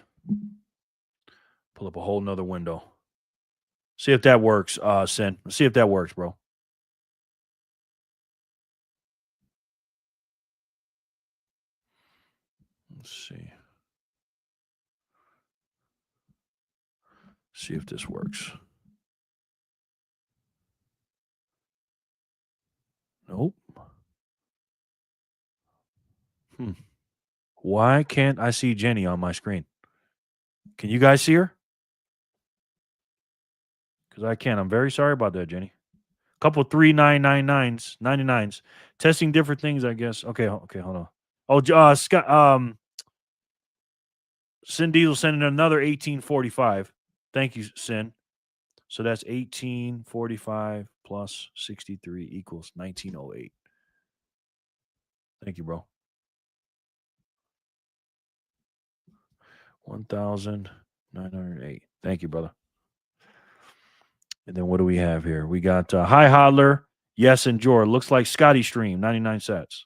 Pull up a whole nother window. See if that works, Sin. See if that works, bro. Let's see. See if this works. Nope. Why can't I see Jenny on my screen? Can you guys see her? Because I can't. I'm very sorry about that, Jenny. Couple 3999s, 99s. Testing different things, I guess. Okay, hold on. Oh, Scott, Sin Diesel sending another 1845. Thank you, Sin. So that's 1845 plus 63 equals 1908. Thank you, bro. 1,908. Thank you, brother. And then what do we have here? We got Hi Hodler, Yes, and Jor. Looks like Scotty Stream, 99 sets.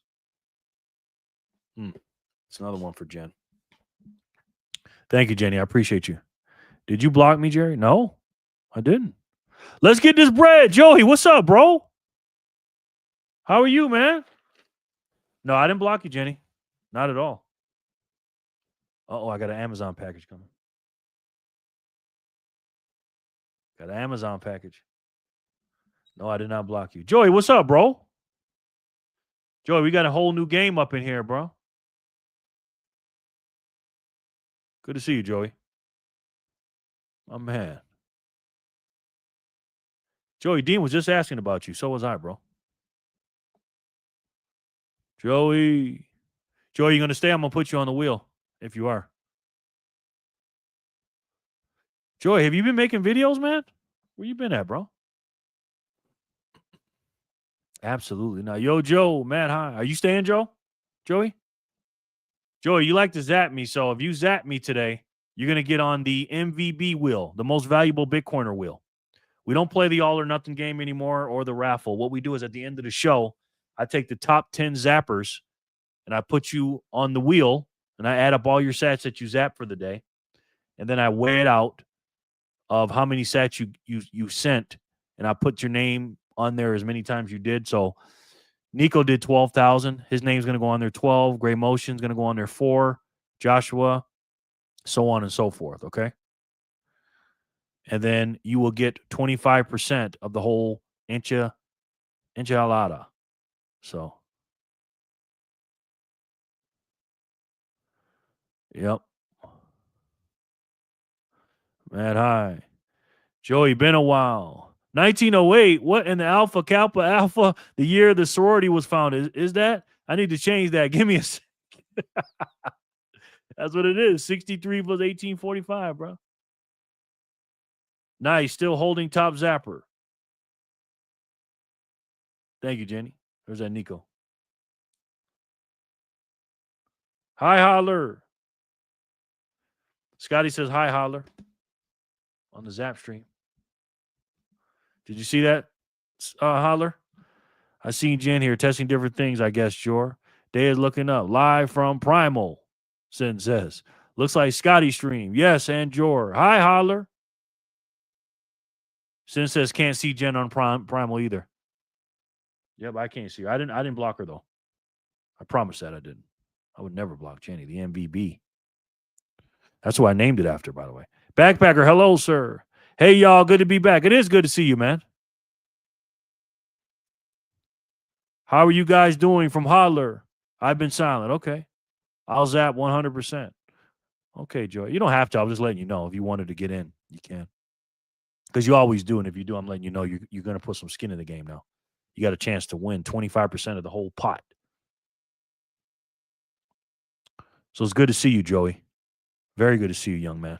It's another one for Jen. Thank you, Jenny. I appreciate you. Did you block me, Jerry? No, I didn't. Let's get this bread. Joey, what's up, bro? How are you, man? No, I didn't block you, Jenny. Not at all. Uh-oh, I got an Amazon package coming. Got an Amazon package. No, I did not block you. Joey, what's up, bro? Joey, we got a whole new game up in here, bro. Good to see you, Joey. My man. Joey, Dean was just asking about you. So was I, bro. Joey, you going to stay? I'm going to put you on the wheel if you are. Joey, have you been making videos, man? Where you been at, bro? Absolutely not. Yo, Joe, man, hi. Are you staying, Joe? Joey, you like to zap me. So if you zap me today, you're going to get on the MVB wheel, the most valuable Bitcoiner wheel. We don't play the all or nothing game anymore or the raffle. What we do is at the end of the show, I take the top 10 zappers and I put you on the wheel and I add up all your sats that you zap for the day. And then I weigh it out of how many sats you sent. And I put your name on there as many times you did. So Nico did 12,000. His name's going to go on there 12. Gray Motion's going to go on there 4. Joshua, so on and so forth. Okay. And then you will get 25% of the whole enchilada. So, yep. Man, hi. Joey, been a while. 1908, what in the Alpha Kappa Alpha, the year the sorority was founded? Is that? I need to change that. Give me a second. That's what it is. 63 plus 1845, bro. Nice. Still holding top zapper. Thank you, Jenny. There's that Nico. Hi, Holler. Scotty says, hi, Holler. On the Zap stream. Did you see that, Holler? I seen Jen here testing different things, I guess, Jor. Day is looking up. Live from Primal, Sin says. Looks like Scotty stream. Yes, and Jor. Hi, Holler. Sin says can't see Jen on Primal either. Yep, I can't see her. I didn't block her, though. I promise that I didn't. I would never block Jenny, the MVB. That's who I named it after, by the way. Backpacker, hello, sir. Hey, y'all, good to be back. It is good to see you, man. How are you guys doing from Holler? I've been silent. Okay. I'll zap 100%. Okay, Joy. You don't have to. I'm just letting you know. If you wanted to get in, you can. Because you always do. And if you do, I'm letting you know you're going to put some skin in the game now. You got a chance to win 25% of the whole pot. So it's good to see you, Joey. Very good to see you, young man.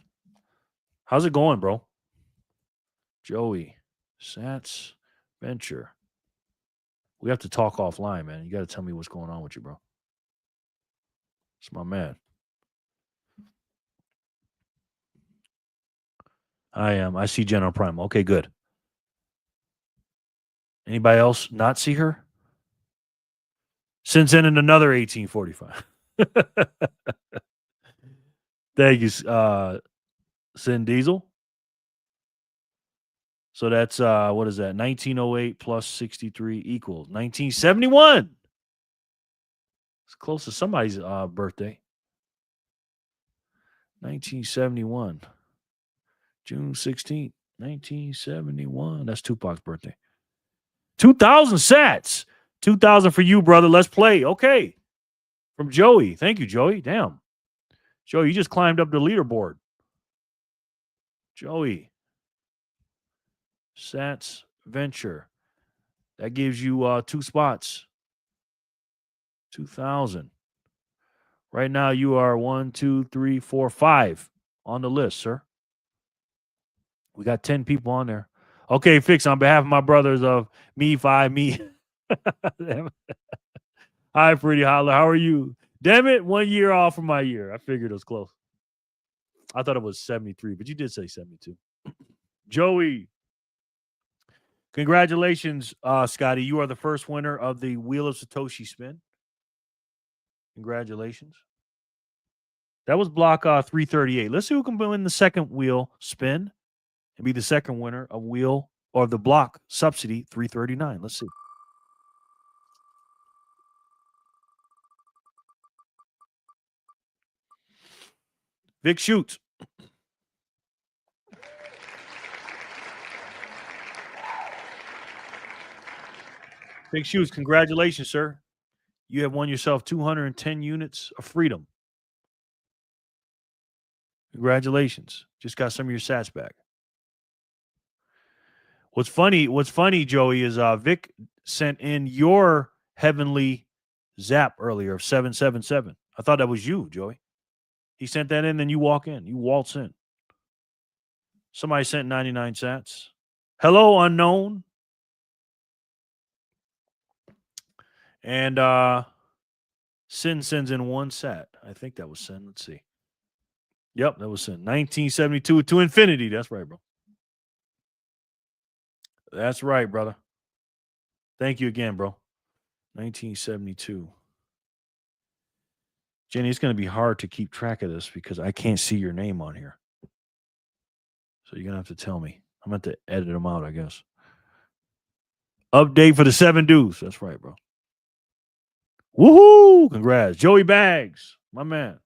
How's it going, bro? Joey, Sats, Venture. We have to talk offline, man. You got to tell me what's going on with you, bro. It's my man. I see Jen on Prime. Okay, good. Anybody else not see her? Since then, in another 1845. Thank you, Sin Diesel. So that's what is that? 1908 plus 63 equals 1971. It's close to somebody's birthday. 1971. June 16th, 1971. That's Tupac's birthday. 2,000 sats. 2,000 for you, brother. Let's play. Okay. From Joey. Thank you, Joey. Damn. Joey, you just climbed up the leaderboard. Joey. Sats Venture. That gives you 2 spots. 2,000. Right now, you are 1, 2, 3, 4, 5 on the list, sir. We got 10 people on there. Okay, Fix, on behalf of my brothers of me, 5, me. Hi, Pretty Holler. How are you? Damn it, 1 year off from my year. I figured it was close. I thought it was 73, but you did say 72. Joey. Congratulations, Scotty. You are the first winner of the Wheel of Satoshi spin. Congratulations. That was block 338. Let's see who can win the second wheel spin and be the second winner of wheel or the block subsidy 339. Let's see. Vic shoots. Big Shoes, congratulations, sir. You have won yourself 210 units of freedom. Congratulations. Just got some of your sats back. What's funny, Joey, is Vic sent in your heavenly zap earlier of 777. I thought that was you, Joey. He sent that in, then you walk in. You waltz in. Somebody sent 99 sats. Hello, unknown. And Sin sends in 1 sat. I think that was Sin. Let's see. Yep, that was Sin. 1972 to infinity. That's right, bro. That's right, brother. Thank you again, bro. 1972. Jenny, it's going to be hard to keep track of this because I can't see your name on here. So you're going to have to tell me. I'm going to have to edit them out, I guess. Update for the 7 dudes. That's right, bro. Woohoo! Congrats. Joey Bags, my man.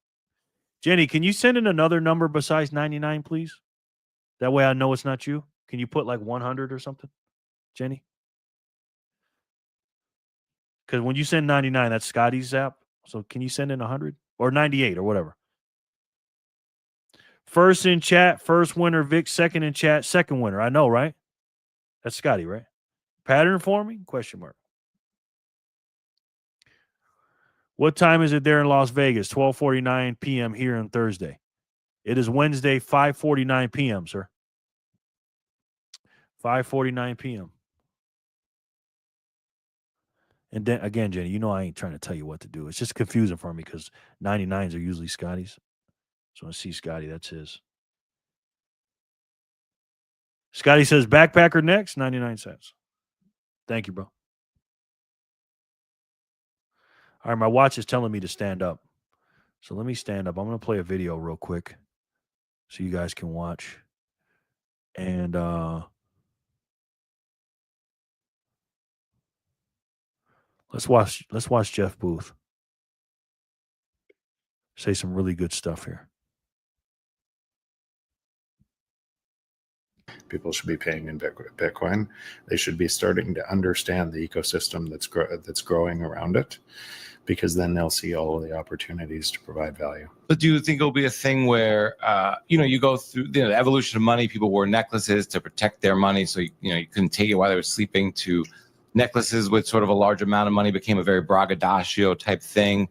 Jenny, can you send in another number besides 99, please? That way I know it's not you. Can you put like 100 or something, Jenny? Because when you send 99, that's Scotty's zap. So can you send in 100 or 98 or whatever? First in chat, first winner, Vic. Second in chat, second winner. I know, right? That's Scotty, right? Pattern forming? Question mark. What time is it there in Las Vegas? 12:49 p.m. here on Thursday. It is Wednesday, 5:49 p.m., sir. 5:49 p.m. And then again, Jenny, you know I ain't trying to tell you what to do. It's just confusing for me because 99s are usually Scotty's. So I see Scotty, that's his. Scotty says backpacker next, 99 cents. Thank you, bro. All right, my watch is telling me to stand up. So let me stand up. I'm going to play a video real quick so you guys can watch. And let's watch Jeff Booth say some really good stuff here. People should be paying in Bitcoin. They should be starting to understand the ecosystem that's growing around it, because then they'll see all of the opportunities to provide value. But do you think it'll be a thing where, you go through the evolution of money? People wore necklaces to protect their money, so you couldn't take it while they were sleeping. To necklaces with sort of a large amount of money became a very braggadocio type thing.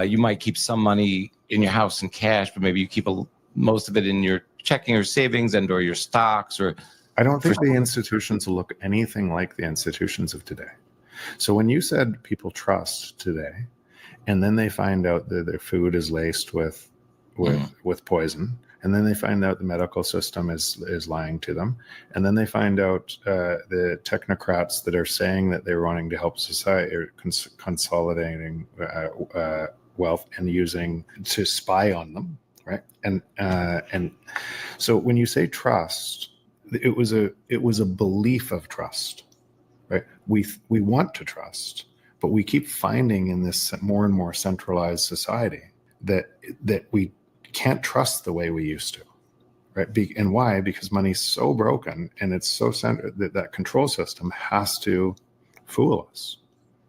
You might keep some money in your house in cash, but maybe you keep most of it in your checking or savings and or your stocks. Or I don't think the institutions will look anything like the institutions of today. So when you said people trust today, and then they find out that their food is laced with poison, And then they find out the medical system is lying to them. And then they find out the technocrats that are saying that they're wanting to help society or consolidating wealth and using to spy on them, right? And so when you say trust, it was a belief of trust, right? We want to trust, but we keep finding in this more and more centralized society that we can't trust the way we used to, right? And why? Because money's so broken and it's so centered that control system has to fool us,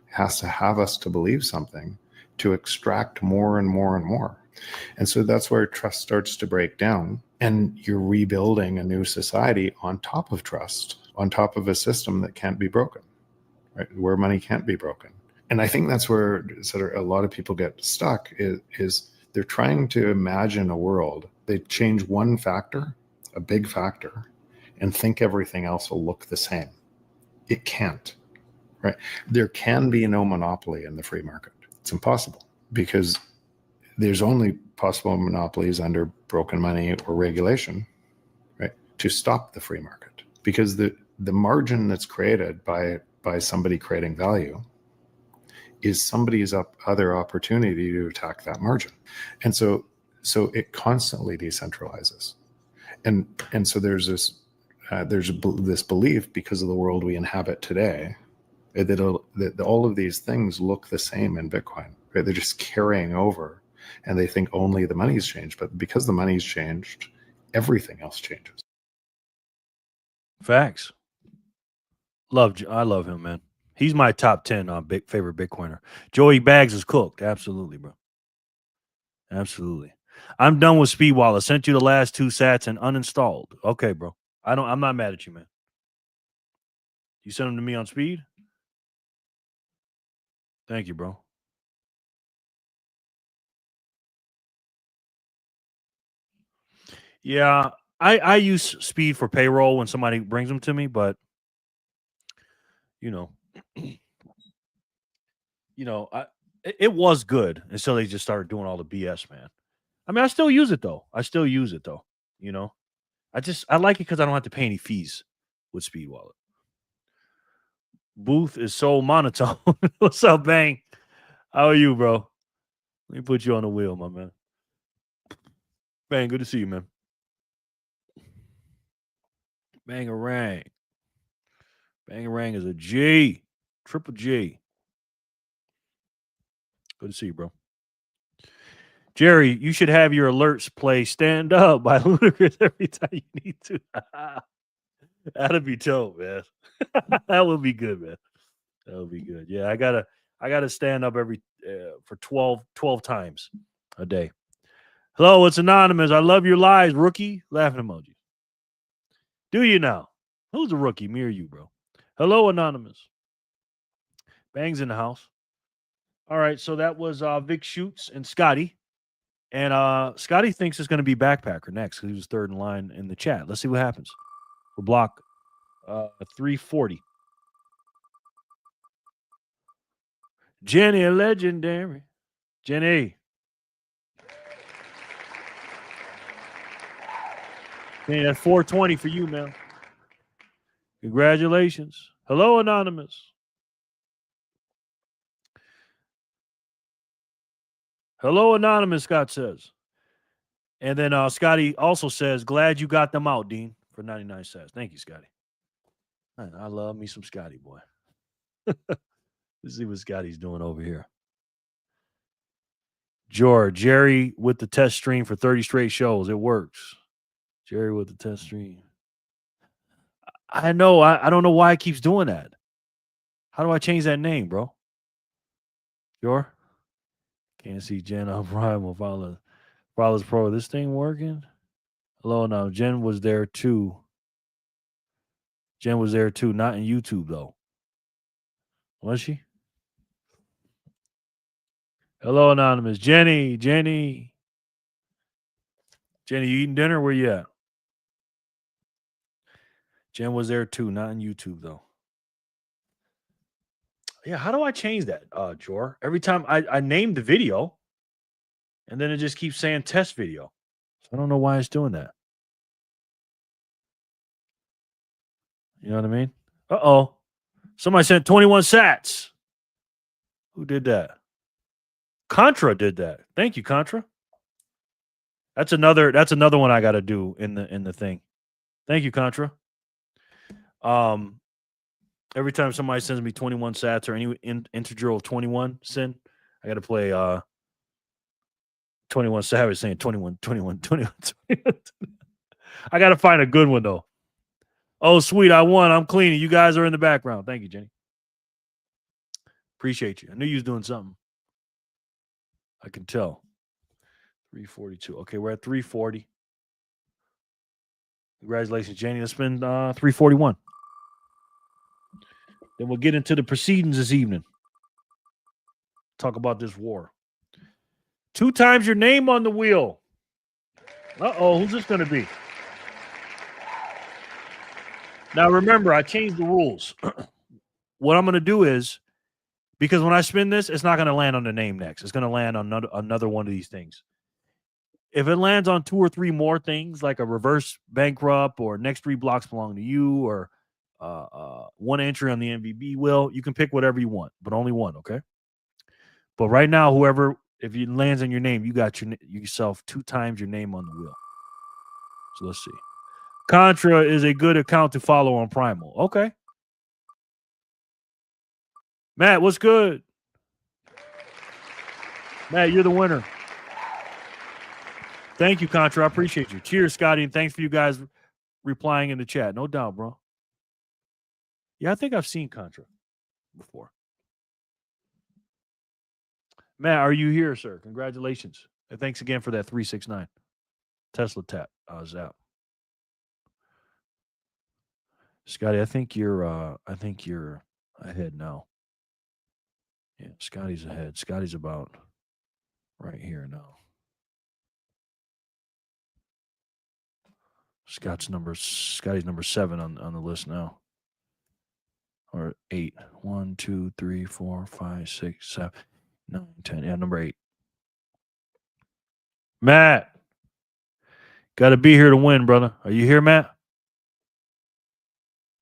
has to have us to believe something to extract more and more and more. And so that's where trust starts to break down, and you're rebuilding a new society on top of trust, on top of a system that can't be broken, right? Where money can't be broken. And I think that's where sort of a lot of people get stuck is they're trying to imagine a world. They change one factor, a big factor, and think everything else will look the same. It can't, right? There can be no monopoly in the free market. It's impossible because there's only possible monopolies under broken money or regulation, right? To stop the free market, because the margin that's created by somebody creating value is somebody's other opportunity to attack that margin. And so it constantly decentralizes. And so there's this belief, because of the world we inhabit today, that all of these things look the same in Bitcoin, right? They're just carrying over, and they think only the money's changed. But because the money's changed, everything else changes. Facts. I love him, man. He's my top 10 favorite Bitcoiner. Joey Bags is cooked. Absolutely, bro. Absolutely. I'm done with Speed Wallet. Sent you the last 2 sats and uninstalled. Okay, bro. I'm not mad at you, man. You sent them to me on Speed? Thank you, bro. Yeah, I use Speed for payroll when somebody brings them to me, but it was good until they just started doing all the BS, man. I mean, I still use it though. I like it because I don't have to pay any fees with Speed Wallet. Booth is so monotone. What's up, Bang? How are you, bro? Let me put you on the wheel, my man. Bang, good to see you, man. Bangarang. Bangarang is a G. Triple G. Good to see you, bro. Jerry, you should have your alerts play Stand Up by Ludacris every time you need to. That'd be dope, man. That would be good, man. That would be good. Yeah, I gotta stand up every for 12 times a day. Hello, it's Anonymous. I love your lies, rookie. Laughing emoji. Do you now? Who's the rookie? Me or you, bro? Hello, Anonymous. Bang's in the house. All right, so that was Vic Shoots and Scotty. And Scotty thinks it's going to be Backpacker next because he was third in line in the chat. Let's see what happens. For block 340. Jenny, a legendary. Jenny. Hey, that's 420 for you, man. Congratulations. Hello, Anonymous. Hello, Anonymous, Scott says. And then Scotty also says, glad you got them out, Dean, for 99 cents. Thank you, Scotty. Man, I love me some Scotty, boy. Let's see what Scotty's doing over here. Jerry with the test stream for 30 straight shows. It works. Jerry with the test stream. I know. I don't know why it keeps doing that. How do I change that name, bro? Sure. Can't see Jen O'Brien will follow pro. This thing working? Hello, now. Jen was there too. Not in YouTube, though. Was she? Hello, Anonymous. Jenny. Jenny, you eating dinner? Where you at? Jen was there too, not in YouTube, though. Yeah, how do I change that, Jor? Every time I name the video, and then it just keeps saying test video. So I don't know why it's doing that. You know what I mean? Uh-oh. Somebody sent 21 sats. Who did that? Contra did that. Thank you, Contra. That's another one I got to do in the thing. Thank you, Contra. Every time somebody sends me 21 sats or any integer of 21 sin, I got to play 21 Savage saying 21. I got to find a good one though. Oh, sweet, I won. I'm cleaning. You guys are in the background. Thank you, Jenny. Appreciate you. I knew you was doing something. I can tell. 342. Okay, we're at 340. Congratulations, Jenny. Let's spend 341. Then we'll get into the proceedings this evening. Talk about this war. 2 times your name on the wheel. Uh-oh, who's this going to be? Now, remember, I changed the rules. What I'm going to do is, because when I spin this, it's not going to land on the name next. It's going to land on another one of these things. If it lands on 2 or 3 more things, like a reverse bankrupt or next 3 blocks belong to you or 1 entry on the MVB wheel, you can pick whatever you want, but only 1, okay? But right now, if it lands on your name, you got yourself 2 times your name on the wheel. So let's see. Contra is a good account to follow on Primal. Okay. Matt, what's good? Matt, you're the winner. Thank you, Contra. I appreciate you. Cheers, Scotty, and thanks for you guys replying in the chat. No doubt, bro. Yeah, I think I've seen Contra before. Matt, are you here, sir? Congratulations. And thanks again for that 369 Tesla tap. Zap. Scotty, I think you're ahead now. Yeah, Scotty's ahead. Scotty's about right here now. Scotty's number 7 on the list now. Or 8. 1, 2, 3, 4, 5, 6, 7, 9, 10. Yeah, number 8. Matt. Gotta be here to win, brother. Are you here, Matt?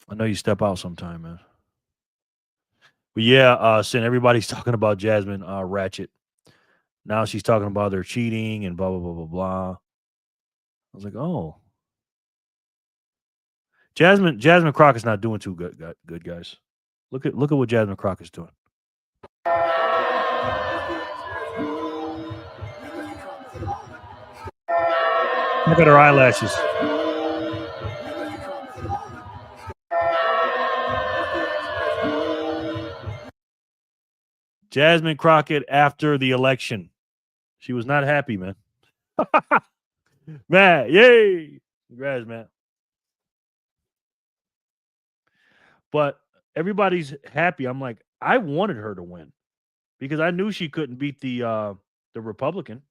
I know you step out sometime, man. But yeah, Sin, everybody's talking about Jasmine Ratchet. Now she's talking about their cheating and blah, blah, blah, blah, blah. I was like, oh. Jasmine Crockett's not doing too good, guys. Look at what Jasmine Crockett's doing. Look at her eyelashes. Jasmine Crockett after the election. She was not happy, man. Matt, yay. Congrats, man. But everybody's happy. I'm like, I wanted her to win because I knew she couldn't beat the Republican.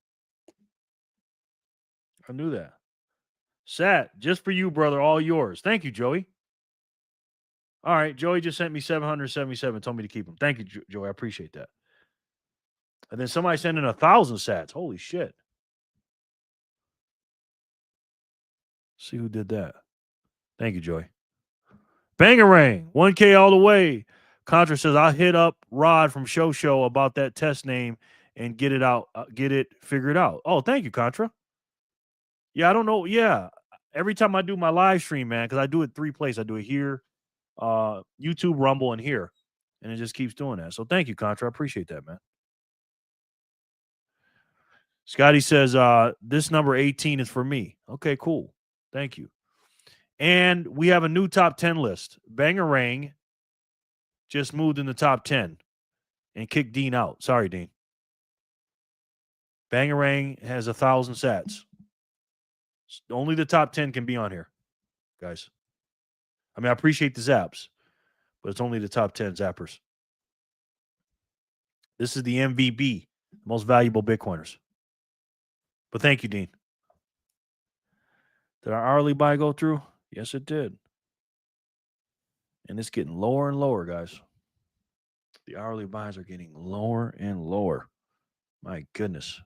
I knew that. Sat, just for you, brother, all yours. Thank you, Joey. All right, Joey just sent me 777, told me to keep them. Thank you, Joey. I appreciate that. And then somebody sent in 1,000 sats. Holy shit. See who did that. Thank you, Joey. Bangarang, 1K all the way. Contra says, I'll hit up Rod from Show about that test name and get it figured out. Oh, thank you, Contra. Yeah, I don't know. Yeah. Every time I do my live stream, man, because I do it 3 places. I do it here, YouTube, Rumble, and here. And it just keeps doing that. So thank you, Contra. I appreciate that, man. Scotty says, this number 18 is for me. Okay, cool. Thank you. And we have a new top 10 list. Bangarang just moved in the top 10 and kicked Dean out. Sorry, Dean. Bangarang has 1,000 sats. Only the top 10 can be on here, guys. I mean, I appreciate the zaps, but it's only the top 10 zappers. This is the MVB, most valuable Bitcoiners. But thank you, Dean. Did our hourly buy go through? Yes, it did. And it's getting lower and lower, guys. The hourly buys are getting lower and lower. My goodness.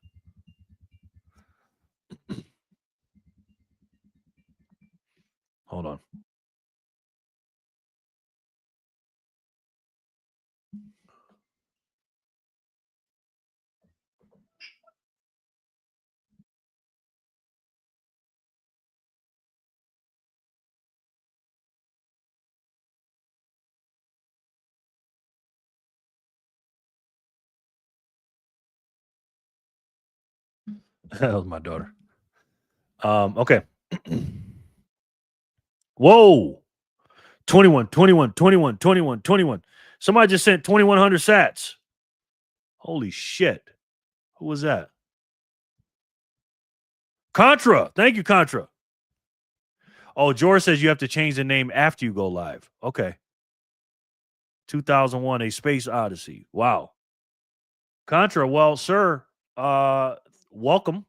Hold on. That was my daughter. Okay. Whoa. 21, 21, 21, 21, 21. Somebody just sent 2,100 sats. Holy shit. Who was that? Contra. Thank you, Contra. Oh, George says you have to change the name after you go live. Okay. 2001, A Space Odyssey. Wow. Contra, well, sir, welcome.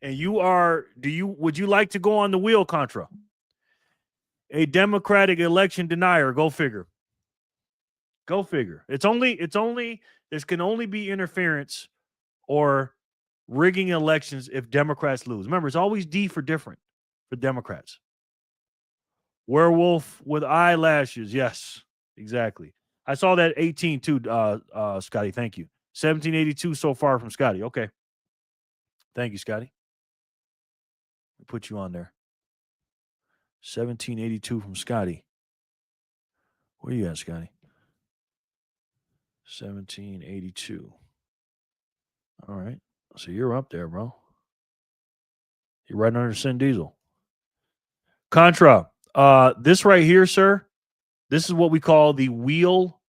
And would you like to go on the wheel, Contra? A Democratic election denier. Go figure. Go figure. This can only be interference or rigging elections if Democrats lose. Remember, it's always D for different for Democrats. Werewolf with eyelashes. Yes, exactly. I saw that 18 too, Scotty. Thank you. 1782 so far from Scotty. Okay. Thank you, Scotty. Put you on there. 1782 from Scotty. Where you at, Scotty? 1782. All right. So you're up there, bro. You're right under Sin Diesel. Contra. This right here, sir. This is what we call the wheel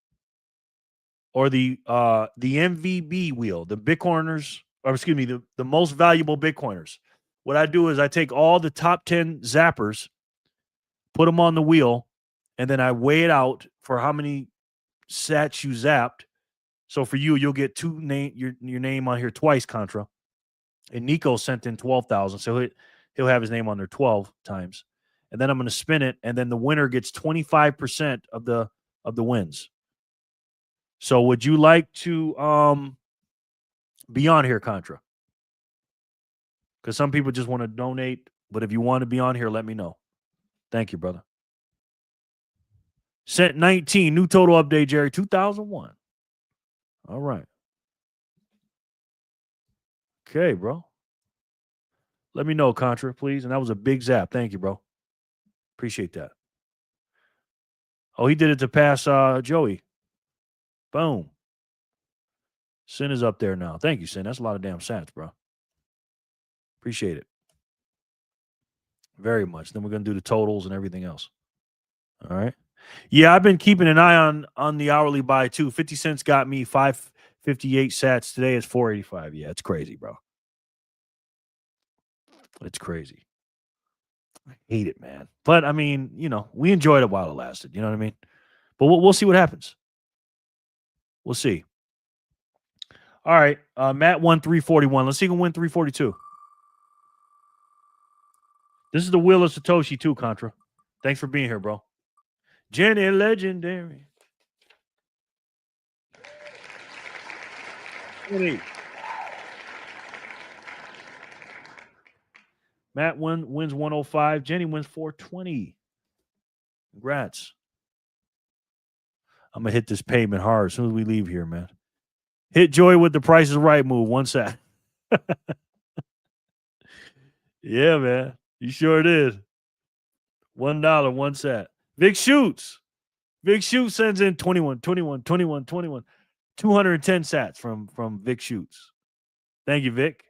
or the MVB wheel, the Bitcoiners, or excuse me, the most valuable Bitcoiners. What I do is I take all the top 10 zappers, put them on the wheel, and then I weigh it out for how many sats you zapped. So for you, you'll get your name on here twice, Contra. And Nico sent in 12,000, so he'll have his name on there 12 times. And then I'm going to spin it, and then the winner gets 25% of the wins. So would you like to be on here, Contra? Because some people just want to donate, but if you want to be on here, let me know. Thank you, brother. Sent 19, new total update, Jerry, 2001. All right. Okay, bro. Let me know, Contra, please. And that was a big zap. Thank you, bro. Appreciate that. Oh, he did it to pass Joey. Boom. Sin is up there now. Thank you, Sin. That's a lot of damn sats, bro. Appreciate it. Very much. Then we're going to do the totals and everything else. All right. Yeah, I've been keeping an eye on the hourly buy, too. 50 cents got me 558 sats. Today is 485. Yeah, it's crazy, bro. It's crazy. I hate it, man. But, I mean, we enjoyed it while it lasted. You know what I mean? But we'll see what happens. We'll see. All right. Matt won 341. Let's see who can win 342. This is the wheel of Satoshi, too, Contra. Thanks for being here, bro. Jenny Legendary. Matt wins 105. Jenny wins 420. Congrats. I'm going to hit this payment hard as soon as we leave here, man. Hit Joy with the Price is Right move. 1 sat. Yeah, man. You sure did. $1, 1 sat. Vic Shoots. Vic Shoots sends in 21. 210 sats from Vic Shoots. Thank you, Vic.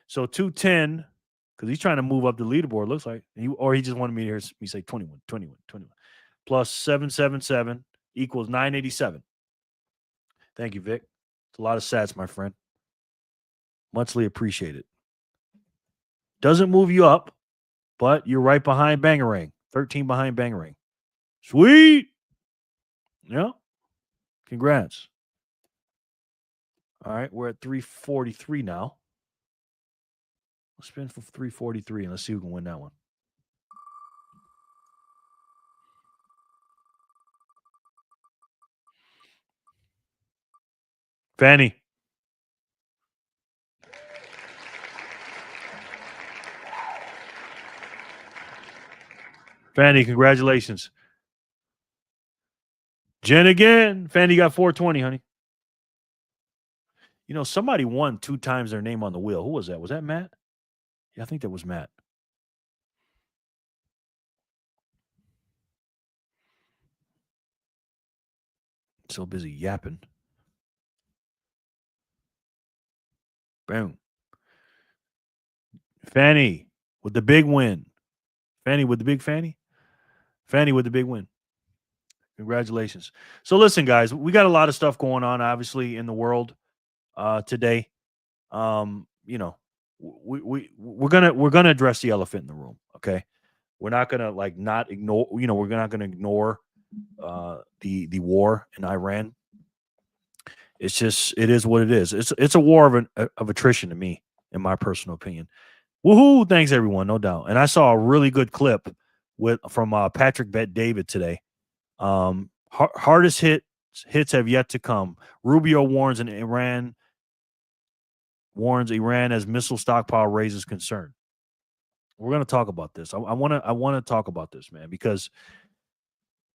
So 210, because he's trying to move up the leaderboard, looks like. Or he just wanted me to hear me say 21. Plus 777 equals 987. Thank you, Vic. It's a lot of sats, my friend. Muchly appreciated. Doesn't move you up, but you're right behind Bangarang. 13 behind Bangarang. Sweet. Yeah. Congrats. All right, we're at 343 now. Let's spin for 343 and let's see who can win that one. Fanny. Fanny, congratulations. Jen again. Fanny got 420, honey. You know, somebody won 2 times their name on the wheel. Who was that? Was that Matt? Yeah, I think that was Matt. So busy yapping. Boom. Fanny with the big win. Fanny with the big Fanny. Fanny with the big win. Congratulations. So listen, guys, we got a lot of stuff going on, obviously, in the world today. You know, we're gonna address the elephant in the room. Okay, we're not gonna like not ignore. You know, we're not gonna ignore the war in Iran. It's just it is what it is. It's a war of attrition to me, in my personal opinion. Woohoo! Thanks everyone, no doubt. And I saw a really good clip from Patrick Bet David today. Hardest hits have yet to come. Rubio warns Iran as missile stockpile raises concern. We're going to talk about this. I want to talk about this, man, because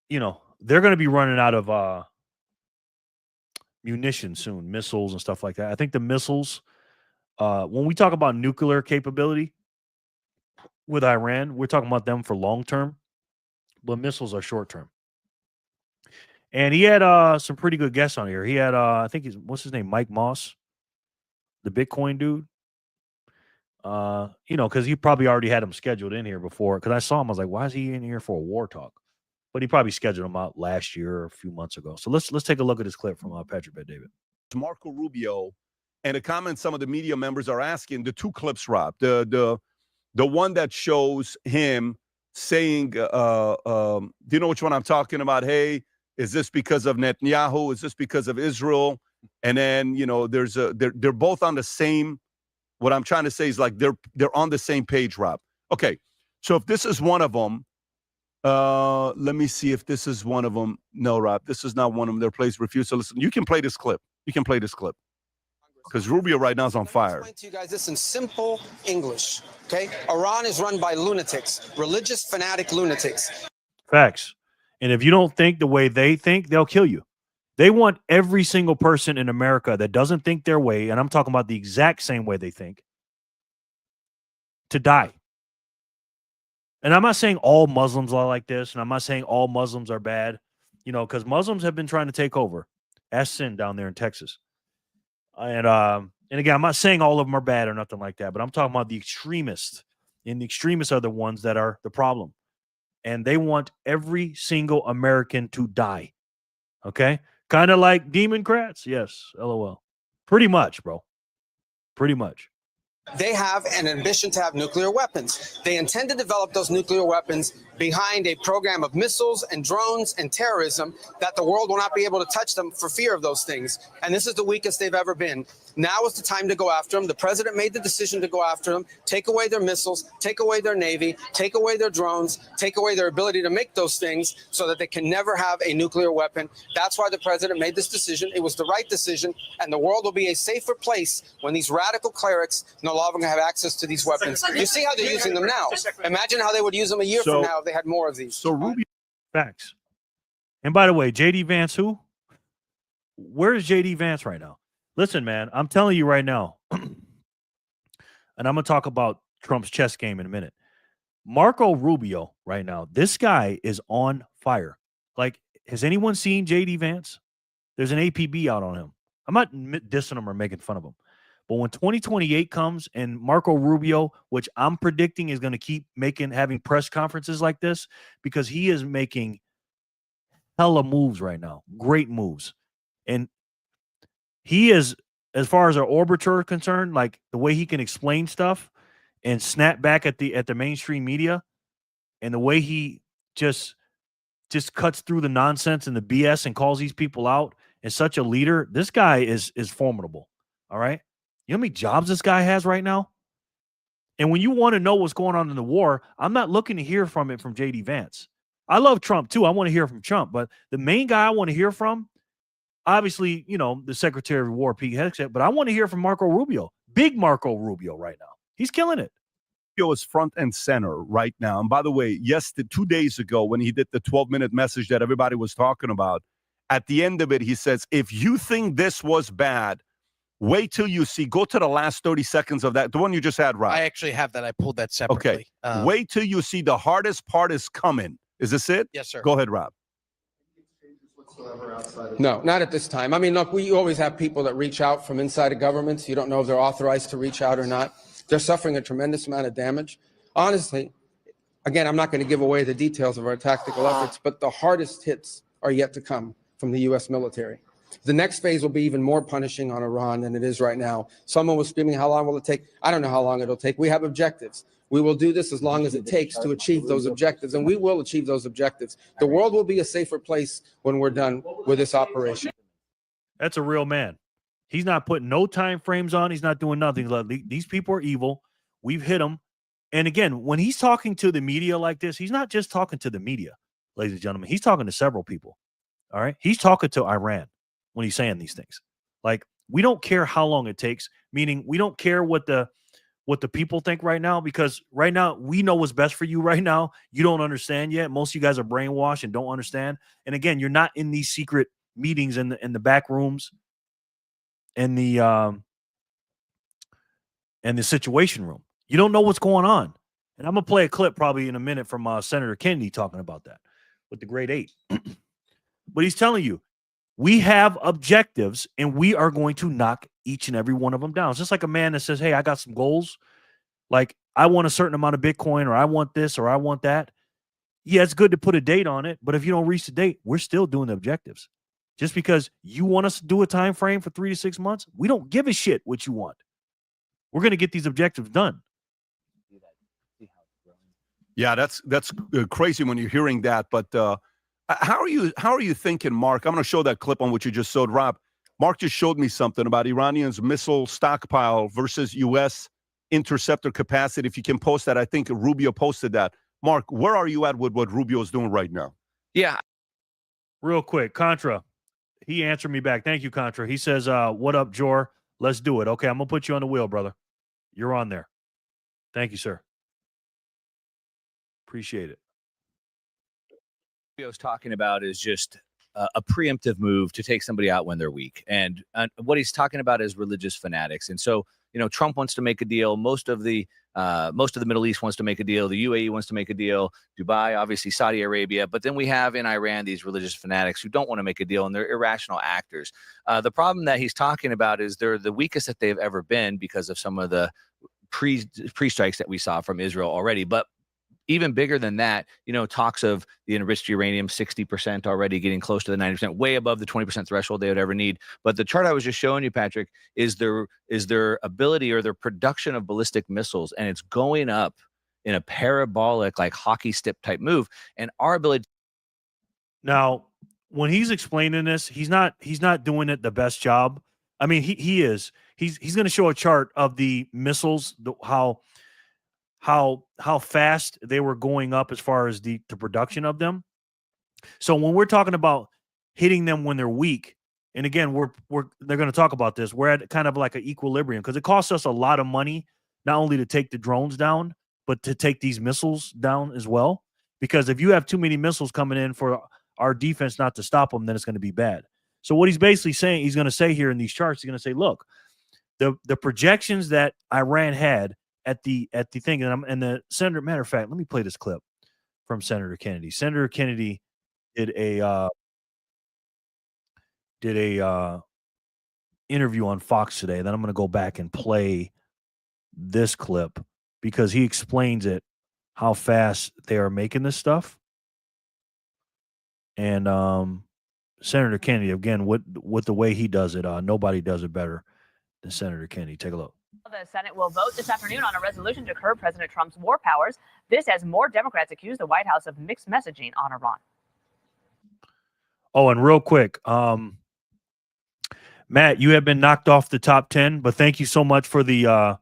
you know they're going to be running out of munitions soon, missiles and stuff like that. I think the missiles, when we talk about nuclear capability with Iran, we're talking about them for long term, but missiles are short term. And he had some pretty good guests on here. He had I think what's his name, Mike Moss, the Bitcoin dude. You know, because he probably already had him scheduled in here before. Because I saw him, I was like, why is he in here for a war talk? But he probably scheduled him out last year or a few months ago. So let's take a look at this clip from Patrick Bet David. Marco Rubio, and a comment some of the media members are asking, the 2 clips, Rob, the one that shows him saying, do you know which one I'm talking about? Hey, is this because of Netanyahu? Is this because of Israel? And then, you know, they're both on the same. What I'm trying to say is like they're on the same page, Rob. Okay, so if this is one of them, let me see if this is one of them. No, Rob, this is not one of them. Their place refused to listen. You can play this clip. Because Rubio right now is on fire. Explain to you guys this in simple English, okay? Iran is run by lunatics, religious fanatic lunatics. Facts. And if you don't think the way they think, they'll kill you. They want every single person in America that doesn't think their way, and I'm talking about the exact same way they think, to die. And I'm not saying all Muslims are like this, and I'm not saying all Muslims are bad, you know, because Muslims have been trying to take over. Ask Sin down there in Texas. And again, I'm not saying all of them are bad or nothing like that, but I'm talking about the extremists. And the extremists are the ones that are the problem. And they want every single American to die. Okay? Kind of like Democrats. Yes, LOL. Pretty much, bro. Pretty much. They have an ambition to have nuclear weapons. They intend to develop those nuclear weapons behind a program of missiles and drones and terrorism that the world will not be able to touch them for fear of those things. And this is the weakest they've ever been. Now is the time to go after them. The president made the decision to go after them, take away their missiles, take away their navy, take away their drones, take away their ability to make those things so that they can never have a nuclear weapon. That's why the president made this decision. It was the right decision, and the world will be a safer place when these radical clerics no longer have access to these weapons. You see how they're using them now. Imagine how they would use them a year from now if they had more of these. So Rubio. Facts. And by the way, JD Vance, who? Where is JD Vance right now? Listen, man, I'm telling you right now, and I'm going to talk about Trump's chess game in a minute. Marco Rubio right now, this guy is on fire. Like, has anyone seen JD Vance? There's an APB out on him. I'm not dissing him or making fun of him. But when 2028 comes and Marco Rubio, which I'm predicting is going to keep having press conferences like this, because he is making hella moves right now, great moves. And he is, as far as our orbiter concerned, like the way he can explain stuff and snap back at the mainstream media, and the way he just cuts through the nonsense and the BS and calls these people out, as such a leader, this guy is formidable. All right. You know how many jobs this guy has right now? And when you want to know what's going on in the war, I'm not looking to hear from JD Vance. I love Trump too. I want to hear from Trump, but the main guy I want to hear from, obviously, you know, the Secretary of War, Pete Hegseth, but I want to hear from Marco Rubio, big Marco Rubio right now. He's killing it. Rubio is front and center right now. And by the way, 2 days ago when he did the 12-minute message that everybody was talking about, at the end of it, he says, if you think this was bad, wait till you see. Go to the last 30 seconds of that. The one you just had, Rob. I actually have that. I pulled that separately. Okay. Wait till you see the hardest part is coming. Is this it? Yes, sir. Go ahead, Rob. No, not at this time. I mean, look, we always have people that reach out from inside of governments. You don't know if they're authorized to reach out or not. They're suffering a tremendous amount of damage. Honestly, again, I'm not going to give away the details of our tactical efforts, but the hardest hits are yet to come from the U.S. military. The next phase will be even more punishing on Iran than it is right now. Someone was screaming, how long will it take? I don't know how long it'll take. We have objectives. We will do this as long as it takes to achieve those objectives, and we will achieve those objectives. The world will be a safer place when we're done with this operation. That's a real man. He's not putting no time frames on. He's not doing nothing. He's like, these people are evil. We've hit them. And again, when he's talking to the media like this, he's not just talking to the media, ladies and gentlemen. He's talking to several people. All right. He's talking to Iran when he's saying these things. Like, we don't care how long it takes, meaning we don't care what the people think right now, because right now we know what's best for you right now. You don't understand yet. Most of you guys are brainwashed and don't understand. And again, you're not in these secret meetings in the back rooms and the situation room. You don't know what's going on. And I'm going to play a clip probably in a minute from Senator Kennedy talking about that with the grade 8. But he's telling you, we have objectives and we are going to knock each and every one of them down. It's just like a man that says, hey, I got some goals. Like, I want a certain amount of Bitcoin, or I want this, or I want that. Yeah, it's good to put a date on it. But if you don't reach the date, we're still doing the objectives. Just because you want us to do a time frame for 3 to 6 months, we don't give a shit what you want. We're going to get these objectives done. Yeah, that's crazy when you're hearing that. But how are you thinking, Mark? I'm going to show that clip on what you just showed, Rob. Mark just showed me something about Iranians' missile stockpile versus U.S. interceptor capacity. If you can post that, I think Rubio posted that. Mark, where are you at with what Rubio is doing right now? Yeah. Real quick, Contra, he answered me back. Thank you, Contra. He says, what up, Jor? Let's do it. Okay, I'm going to put you on the wheel, brother. You're on there. Thank you, sir. Appreciate it. What I was talking about is just a preemptive move to take somebody out when they're weak. And what he's talking about is religious fanatics. And so, Trump wants to make a deal. Most of the Middle East wants to make a deal. The UAE wants to make a deal. Dubai, obviously Saudi Arabia. But then we have in Iran these religious fanatics who don't want to make a deal, and they're irrational actors. The problem that he's talking about is they're the weakest that they've ever been because of some of the pre-strikes that we saw from Israel already. But even bigger than that, talks of the enriched uranium, 60% already, getting close to the 90%, way above the 20% threshold they would ever need. But the chart I was just showing you, Patrick, is their ability or their production of ballistic missiles, and it's going up in a parabolic, like hockey stick type move. And our ability. Now, when he's explaining this, he's not doing it the best job. I mean, he is. He's going to show a chart of the missiles, how fast they were going up as far as the production of them. So when we're talking about hitting them when they're weak, and again, they're going to talk about this, we're at kind of like an equilibrium, because it costs us a lot of money not only to take the drones down, but to take these missiles down as well. Because if you have too many missiles coming in for our defense not to stop them, then it's going to be bad. So what he's basically saying, he's going to say here in these charts, he's going to say, look, the projections that Iran had at the thing, and the senator, matter of fact, let me play this clip from Senator Kennedy. Senator Kennedy did a interview on Fox today. Then I'm going to go back and play this clip because he explains it, how fast they are making this stuff. And Senator Kennedy, again, with the way he does it, nobody does it better than Senator Kennedy. Take a look. The Senate will vote this afternoon on a resolution to curb President Trump's war powers. This as more Democrats accuse the White House of mixed messaging on Iran. Oh, and real quick, Matt, you have been knocked off the top 10, but thank you so much for the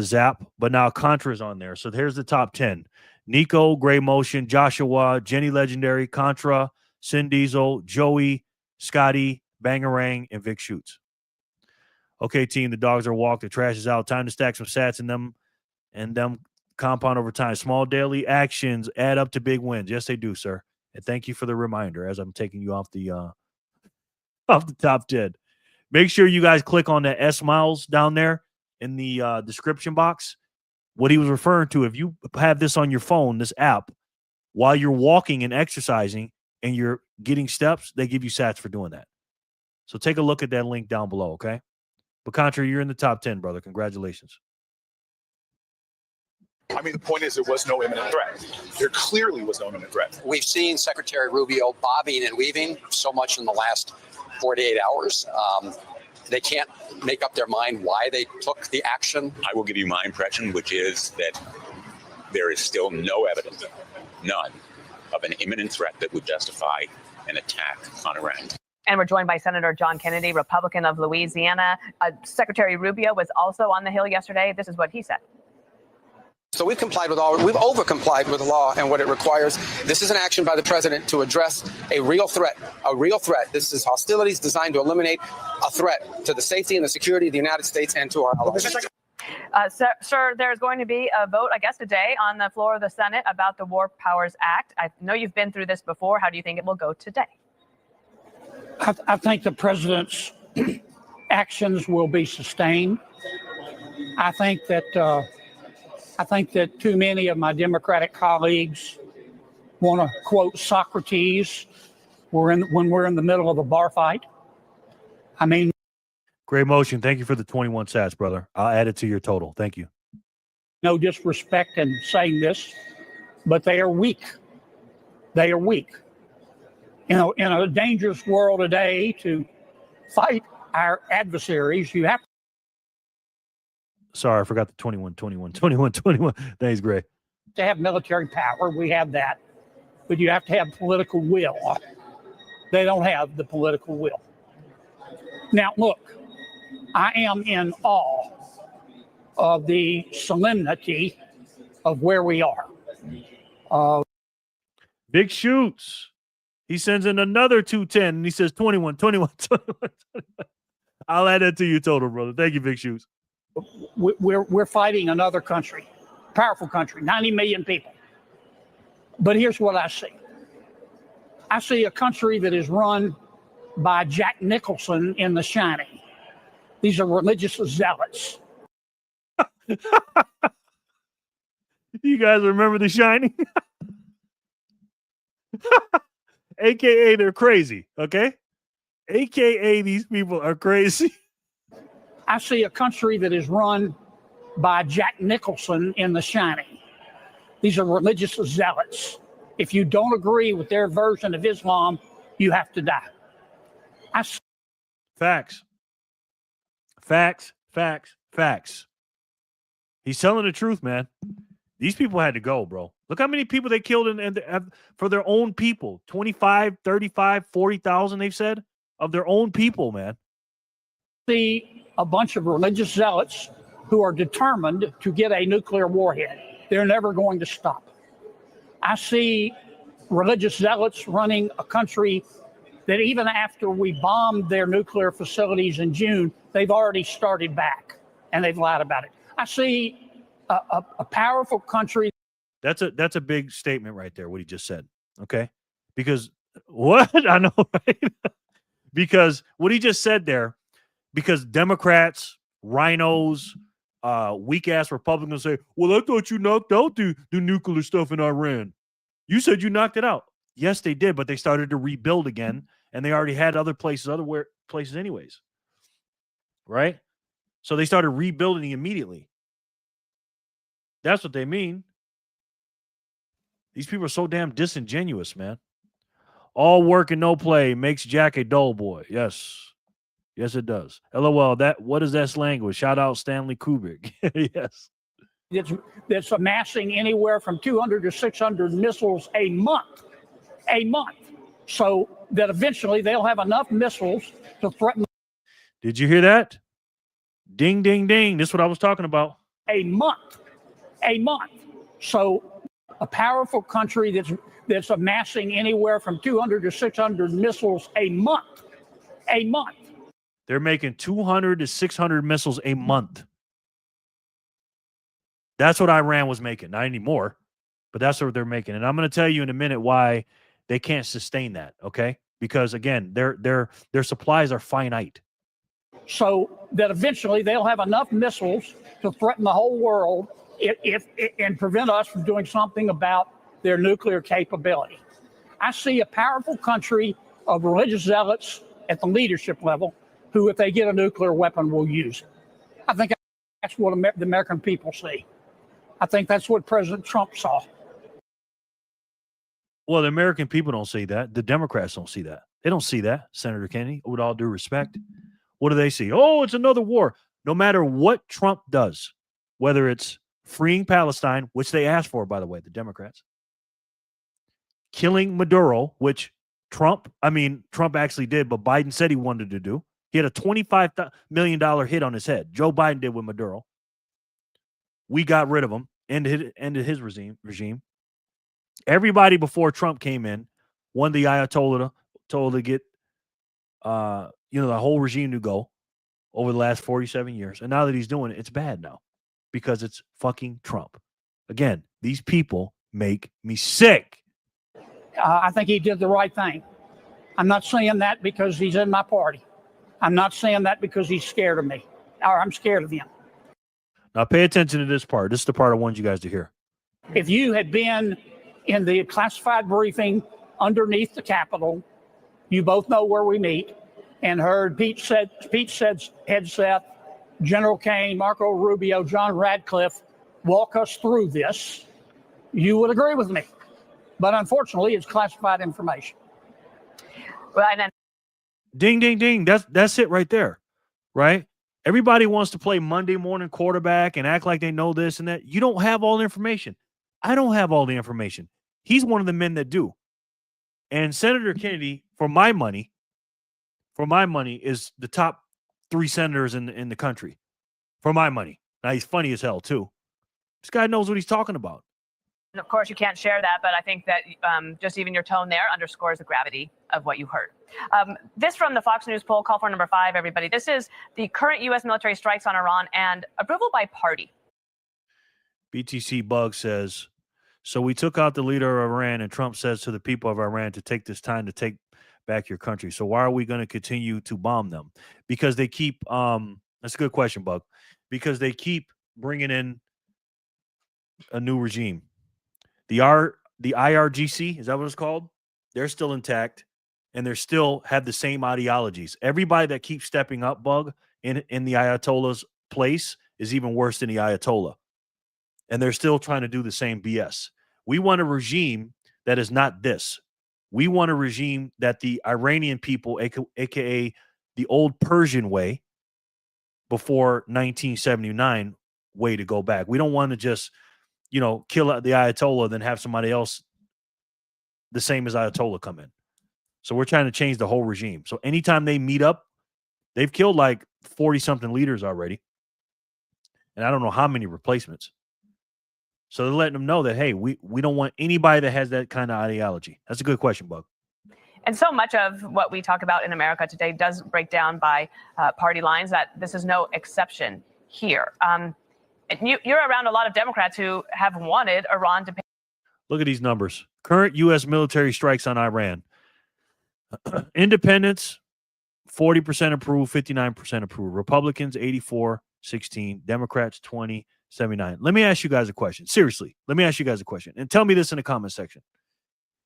zap. But now Contra's on there. So here's the top 10. Nico, Gray Motion, Joshua, Jenny Legendary, Contra, Sin Diesel, Joey, Scotty, Bangarang, and Vic Shoots. Okay, team, the dogs are walked. The trash is out. Time to stack some sats and them compound over time. Small daily actions add up to big wins. Yes, they do, sir. And thank you for the reminder as I'm taking you off the top 10. Make sure you guys click on that S Miles down there in the description box. What he was referring to, if you have this on your phone, this app, while you're walking and exercising and you're getting steps, they give you sats for doing that. So take a look at that link down below, okay? But Contra, you're in the top 10, brother. Congratulations. I mean, the point is there was no imminent threat. There clearly was no imminent threat. We've seen Secretary Rubio bobbing and weaving so much in the last 48 hours. They can't make up their mind why they took the action. I will give you my impression, which is that there is still no evidence, none, of an imminent threat that would justify an attack on Iran. And we're joined by Senator John Kennedy, Republican of Louisiana. Secretary Rubio was also on the Hill yesterday. This is what he said. So we've over-complied with the law and what it requires. This is an action by the president to address a real threat, This is hostilities designed to eliminate a threat to the safety and the security of the United States and to our allies. Sir, there's going to be a vote, I guess, today on the floor of the Senate about the War Powers Act. I know you've been through this before. How do you think it will go today? I think the president's actions will be sustained. I think that too many of my Democratic colleagues want to quote Socrates when we're in the middle of a bar fight. I mean, great motion. Thank you for the 21 sats, brother. I'll add it to your total. Thank you. No disrespect in saying this, but they are weak. They are weak. You know, in a dangerous world today, to fight our adversaries, you have to. Sorry, I forgot the 21. Thanks, Gray. To have military power, we have that. But you have to have political will. They don't have the political will. Now, look, I am in awe of the solemnity of where we are. Big Shoots. He sends in another 210, and he says 21. I'll add that to your total, brother. Thank you, Big Shoots. We're fighting another country, powerful country, 90 million people. But here's what I see. I see a country that is run by Jack Nicholson in The Shining. These are religious zealots. You guys remember The Shining? AKA, they're crazy, okay? AKA, these people are crazy. I see a country that is run by Jack Nicholson in The Shining. These are religious zealots. If you don't agree with their version of Islam, you have to die. Facts. He's telling the truth, man. These people had to go, bro. Look how many people they killed for their own people. 25, 35, 40,000, they've said, of their own people, man. See a bunch of religious zealots who are determined to get a nuclear warhead. They're never going to stop. I see religious zealots running a country that even after we bombed their nuclear facilities in June, they've already started back, and they've lied about it. I see a powerful country. That's a big statement right there, what he just said, okay? Because what? I know, right? Because what he just said there, because Democrats, rhinos, weak-ass Republicans say, well, I thought you knocked out the nuclear stuff in Iran. You said you knocked it out. Yes, they did, but they started to rebuild again, and they already had other places anyways, right? So they started rebuilding immediately. That's what they mean. These people are so damn disingenuous, man. All work and no play makes Jack a dull boy. Yes. Yes, it does. LOL, what is that language? Shout out Stanley Kubrick. Yes. That's amassing anywhere from 200 to 600 missiles a month. So that eventually they'll have enough missiles to threaten. Did you hear that? Ding, ding, ding. This is what I was talking about. A month. So a powerful country that's amassing anywhere from 200 to 600 missiles a month. They're making 200 to 600 missiles a month. That's what Iran was making. Not anymore, but that's what they're making. And I'm going to tell you in a minute why they can't sustain that, okay? Because, again, their supplies are finite. So that eventually they'll have enough missiles to threaten the whole world and prevent us from doing something about their nuclear capability. I see a powerful country of religious zealots at the leadership level who, if they get a nuclear weapon, will use it. I think that's what the American people see. I think that's what President Trump saw. Well, the American people don't see that. The Democrats don't see that. They don't see that, Senator Kennedy, with all due respect. What do they see? Oh, it's another war. No matter what Trump does, whether it's freeing Palestine, which they asked for, by the way, the Democrats, killing Maduro, which Trump actually did, but Biden said he wanted to do. He had a $25 million hit on his head. Joe Biden did with Maduro. We got rid of him, ended his regime. Everybody before Trump came in wanted the Ayatollah to get the whole regime to go over the last 47 years. And now that he's doing it, it's bad now because it's fucking Trump. Again, these people make me sick. I think he did the right thing. I'm not saying that because he's in my party. I'm not saying that because he's scared of me, or I'm scared of him. Now pay attention to this part. This is the part I want you guys to hear. If you had been in the classified briefing underneath the Capitol, you both know where we meet, and heard Pete Hegseth, General Kane, Marco Rubio, John Radcliffe walk us through this, you would agree with me. But unfortunately, it's classified information. Well, and then Ding, ding, ding. That's it right there, right? Everybody wants to play Monday morning quarterback and act like they know this and that. You don't have all the information. I don't have all the information. He's one of the men that do. And Senator Kennedy, for my money, is the top 3 senators in the country. For my money. Now, he's funny as hell, too. This guy knows what he's talking about. of course, you can't share that, but I think that just even your tone there underscores the gravity of what you heard. This from the Fox News poll, call for number 5, everybody. This is the current U.S. military strikes on Iran and approval by party. BTC Bug says, so we took out the leader of Iran, and Trump says to the people of Iran to take this time to take back your country. So why are we going to continue to bomb them? Because they keep, that's a good question, Bug, because they keep bringing in a new regime. The IRGC, is that what it's called? They're still intact, and they still have the same ideologies. Everybody that keeps stepping up, Bug, in the Ayatollah's place is even worse than the Ayatollah. And they're still trying to do the same BS. We want a regime that is not this. We want a regime that the Iranian people, aka the old Persian way, before 1979 way to go back. We don't want to just, kill the Ayatollah, then have somebody else the same as Ayatollah come in. So we're trying to change the whole regime. So anytime they meet up, they've killed like 40-something leaders already. And I don't know how many replacements. So they're letting them know that, hey, we don't want anybody that has that kind of ideology. That's a good question, Bug. And so much of what we talk about in America today does break down by party lines, that this is no exception here. You're around a lot of Democrats who have wanted Iran to pay. Look at these numbers. Current U.S. military strikes on Iran. Independents, 40% approve, 59% approve. Republicans, 84-16. Democrats, 20-79. Let me ask you guys a question. Seriously, let me ask you guys a question. And tell me this in the comment section.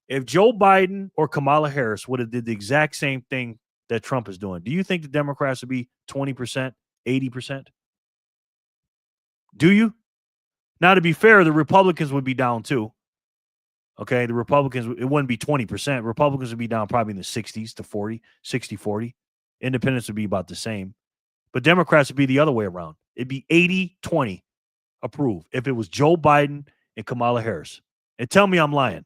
If Joe Biden or Kamala Harris would have did the exact same thing that Trump is doing, do you think the Democrats would be 20%, 80%? Do you? Now, to be fair, the Republicans would be down too. Okay, the Republicans, it wouldn't be 20%. Republicans would be down probably in the 60s to 40, 60-40. Independents would be about the same. But Democrats would be the other way around. It'd be 80-20 approve if it was Joe Biden and Kamala Harris. And tell me I'm lying.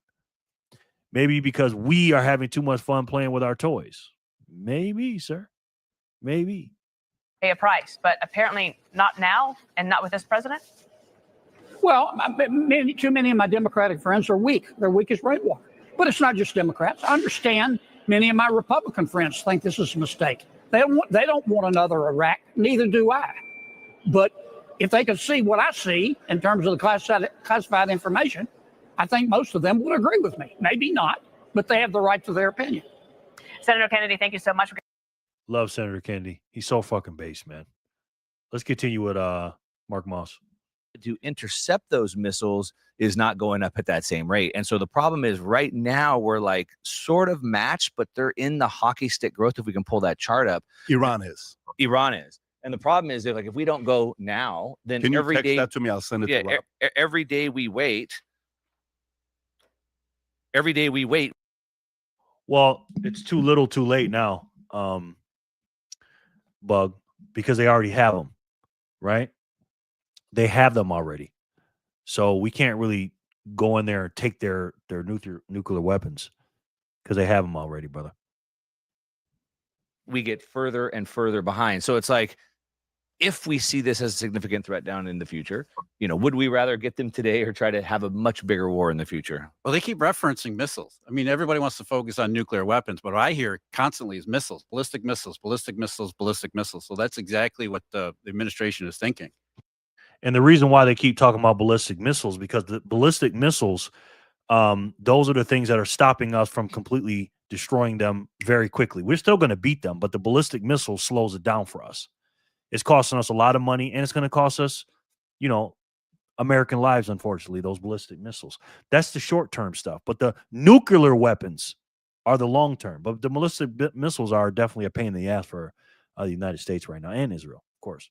Maybe because we are having too much fun playing with our toys. Maybe, sir. Maybe. Pay a price, but apparently not now and not with this president? Well, too many of my Democratic friends are weak. They're weak as rainwater. But it's not just Democrats. I understand many of my Republican friends think this is a mistake. They don't want another Iraq. Neither do I. But if they could see what I see in terms of the classified information, I think most of them would agree with me. Maybe not, but they have the right to their opinion. Senator Kennedy, thank you so much. Love Senator Kennedy. He's so fucking based, man. Let's continue with Mark Moss. To intercept those missiles is not going up at that same rate. And so the problem is right now we're like sort of matched, but they're in the hockey stick growth. If we can pull that chart up, Iran is. And the problem is that, like, if we don't go now, then Can you every text day that to me? I'll send it to Rob. every day we wait. Every day we wait. Well, it's too little, too late now, Bug, because they already have them, right? They have them already, so we can't really go in there and take their nuclear weapons because they have them already, brother. We get further and further behind. So it's like, if we see this as a significant threat down in the future, would we rather get them today or try to have a much bigger war in the future? Well, they keep referencing missiles. I mean, everybody wants to focus on nuclear weapons, but what I hear constantly is missiles, ballistic missiles, ballistic missiles, ballistic missiles. So that's exactly what the administration is thinking. And the reason why they keep talking about ballistic missiles, because the ballistic missiles, those are the things that are stopping us from completely destroying them very quickly. We're still going to beat them, but the ballistic missile slows it down for us. It's costing us a lot of money, and it's going to cost us, American lives, unfortunately, those ballistic missiles. That's the short-term stuff. But the nuclear weapons are the long-term. But the ballistic missiles are definitely a pain in the ass for the United States right now, and Israel, of course.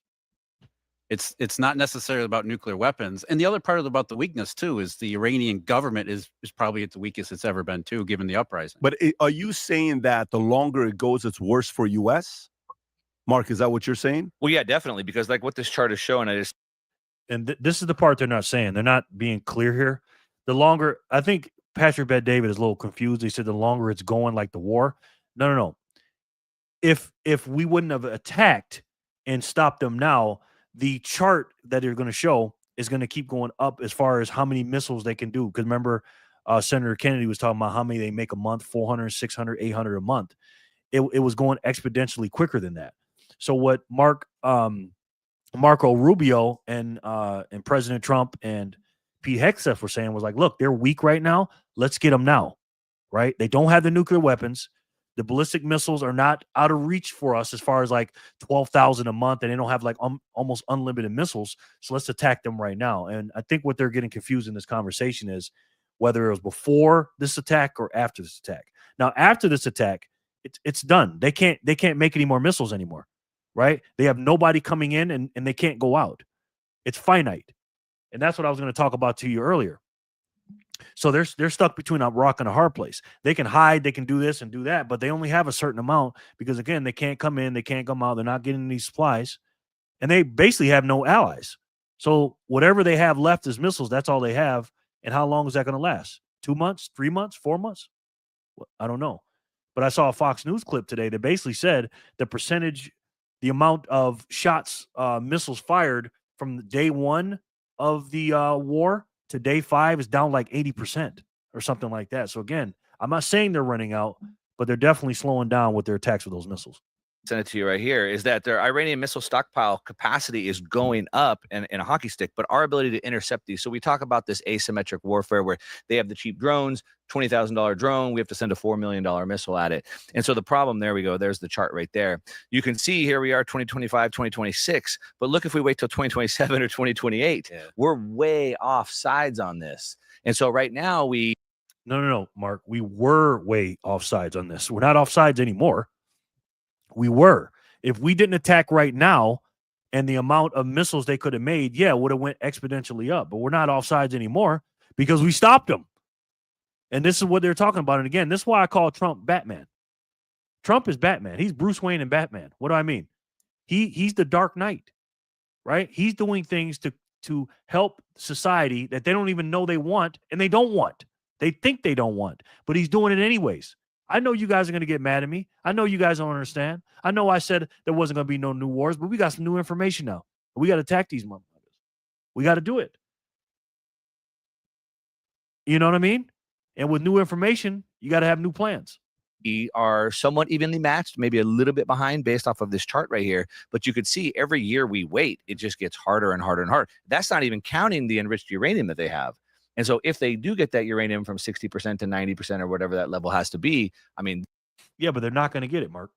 It's not necessarily about nuclear weapons. And the other part about the weakness, too, is the Iranian government is probably at the weakest it's ever been, too, given the uprising. But are you saying that the longer it goes, it's worse for U.S.? Mark, is that what you're saying? Well, yeah, definitely, because like what this chart is showing, this is the part they're not saying. They're not being clear here. The longer, I think Patrick Bet David is a little confused. He said the longer it's going, like the war. No. If we wouldn't have attacked and stopped them now, the chart that they're going to show is going to keep going up as far as how many missiles they can do. Because remember, Senator Kennedy was talking about how many they make a month, 400, 600, 800 a month. It was going exponentially quicker than that. So what Marco Rubio and President Trump and Pete Hegseth were saying was like, look, they're weak right now. Let's get them now, right? They don't have the nuclear weapons. The ballistic missiles are not out of reach for us as far as like 12,000 a month, and they don't have like almost unlimited missiles. So let's attack them right now. And I think what they're getting confused in this conversation is whether it was before this attack or after this attack. Now, after this attack, it's done. They can't make any more missiles anymore, right? They have nobody coming in and they can't go out. It's finite. And that's what I was going to talk about to you earlier. So they're stuck between a rock and a hard place. They can hide, they can do this and do that, but they only have a certain amount because, again, they can't come in, they can't come out, they're not getting these supplies, and they basically have no allies. So whatever they have left is missiles. That's all they have. And how long is that going to last? 2 months, 3 months, 4 months? Well, I don't know. But I saw a Fox News clip today that basically said the amount of shots, missiles fired from day one of the war to day 5 is down like 80% or something like that. So again, I'm not saying they're running out, but they're definitely slowing down with their attacks with those missiles. Send it to you right here, is that their Iranian missile stockpile capacity is going up in a hockey stick, but our ability to intercept these. So we talk about this asymmetric warfare where they have the cheap drones, $20,000 drone. We have to send a $4 million missile at it. And so the problem, there we go. There's the chart right there. You can see here we are 2025, 2026. But look, if we wait till 2027 or 2028, we're way off sides on this. And so right now No, Mark. We were way off sides on this. We're not off sides anymore. We were. If we didn't attack right now and the amount of missiles they could have made, would have went exponentially up. But we're not off sides anymore because we stopped them. And this is what they're talking about. And again, this is why I call Trump Batman. Trump is Batman. He's Bruce Wayne and Batman. What do I mean? He's the Dark Knight, right? He's doing things to help society that they don't even know they want and they don't want. They think they don't want, but he's doing it anyways. I know you guys are going to get mad at me. I know you guys don't understand. I know I said there wasn't going to be no new wars, but we got some new information now. We got to attack these motherfuckers. We got to do it. You know what I mean? And with new information, you got to have new plans. We are somewhat evenly matched, maybe a little bit behind based off of this chart right here. But you could see every year we wait, it just gets harder and harder and harder. That's not even counting the enriched uranium that they have. And so if they do get that uranium from 60% to 90% or whatever that level has to be, I mean, yeah, but they're not going to get it, Mark.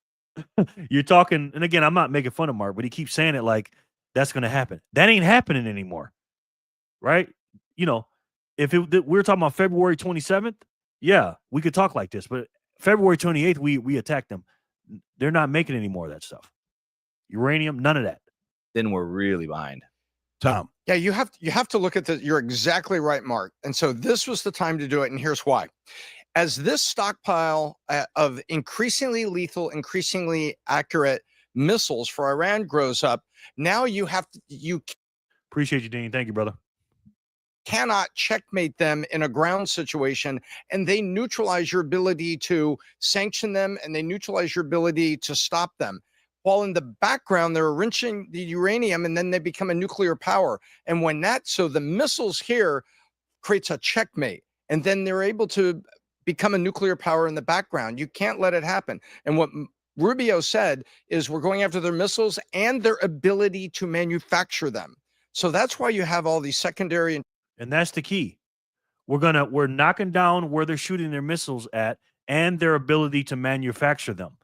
You're talking, and again, I'm not making fun of Mark, but he keeps saying it like that's going to happen. That ain't happening anymore, right? You know, if we're talking about February 27th, yeah, we could talk like this, but February 28th, we attacked them. They're not making any more of that stuff. Uranium, none of that. Then we're really behind. Tom. Yeah, you have to look at the. You're exactly right, Mark. And so this was the time to do it, and here's why. As this stockpile of increasingly lethal, increasingly accurate missiles for Iran grows up, now you appreciate you, Dean. Thank you, brother. Cannot checkmate them in a ground situation, and they neutralize your ability to sanction them, and they neutralize your ability to stop them. While in the background, they're enriching the uranium, and then they become a nuclear power. And when so the missiles here creates a checkmate, and then they're able to become a nuclear power in the background. You can't let it happen. And what Rubio said is we're going after their missiles and their ability to manufacture them. So that's why you have all these secondary. And that's the key. We're knocking down where they're shooting their missiles at and their ability to manufacture them,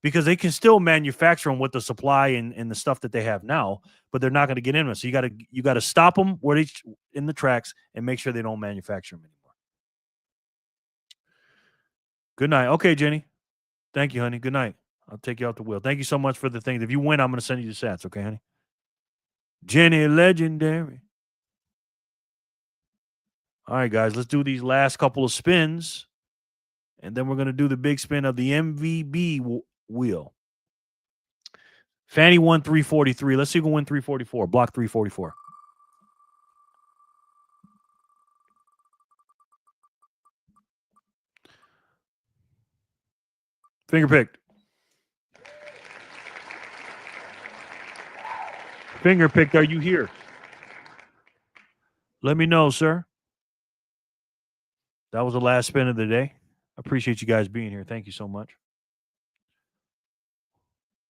because they can still manufacture them with the supply and the stuff that they have now, but they're not going to get in them. So you got to stop them where they in the tracks and make sure they don't manufacture them anymore. Good night. Okay, Jenny. Thank you, honey. Good night. I'll take you off the wheel. Thank you so much for the things. If you win, I'm going to send you the sats. Okay, honey? Jenny, legendary. All right, guys, let's do these last couple of spins, and then we're going to do the big spin of the MVB wheel. Fanny won 343. Let's see who can win 344. Block 344. Finger picked. Finger picked. Are you here? Let me know, sir. That was the last spin of the day. I appreciate you guys being here. Thank you so much.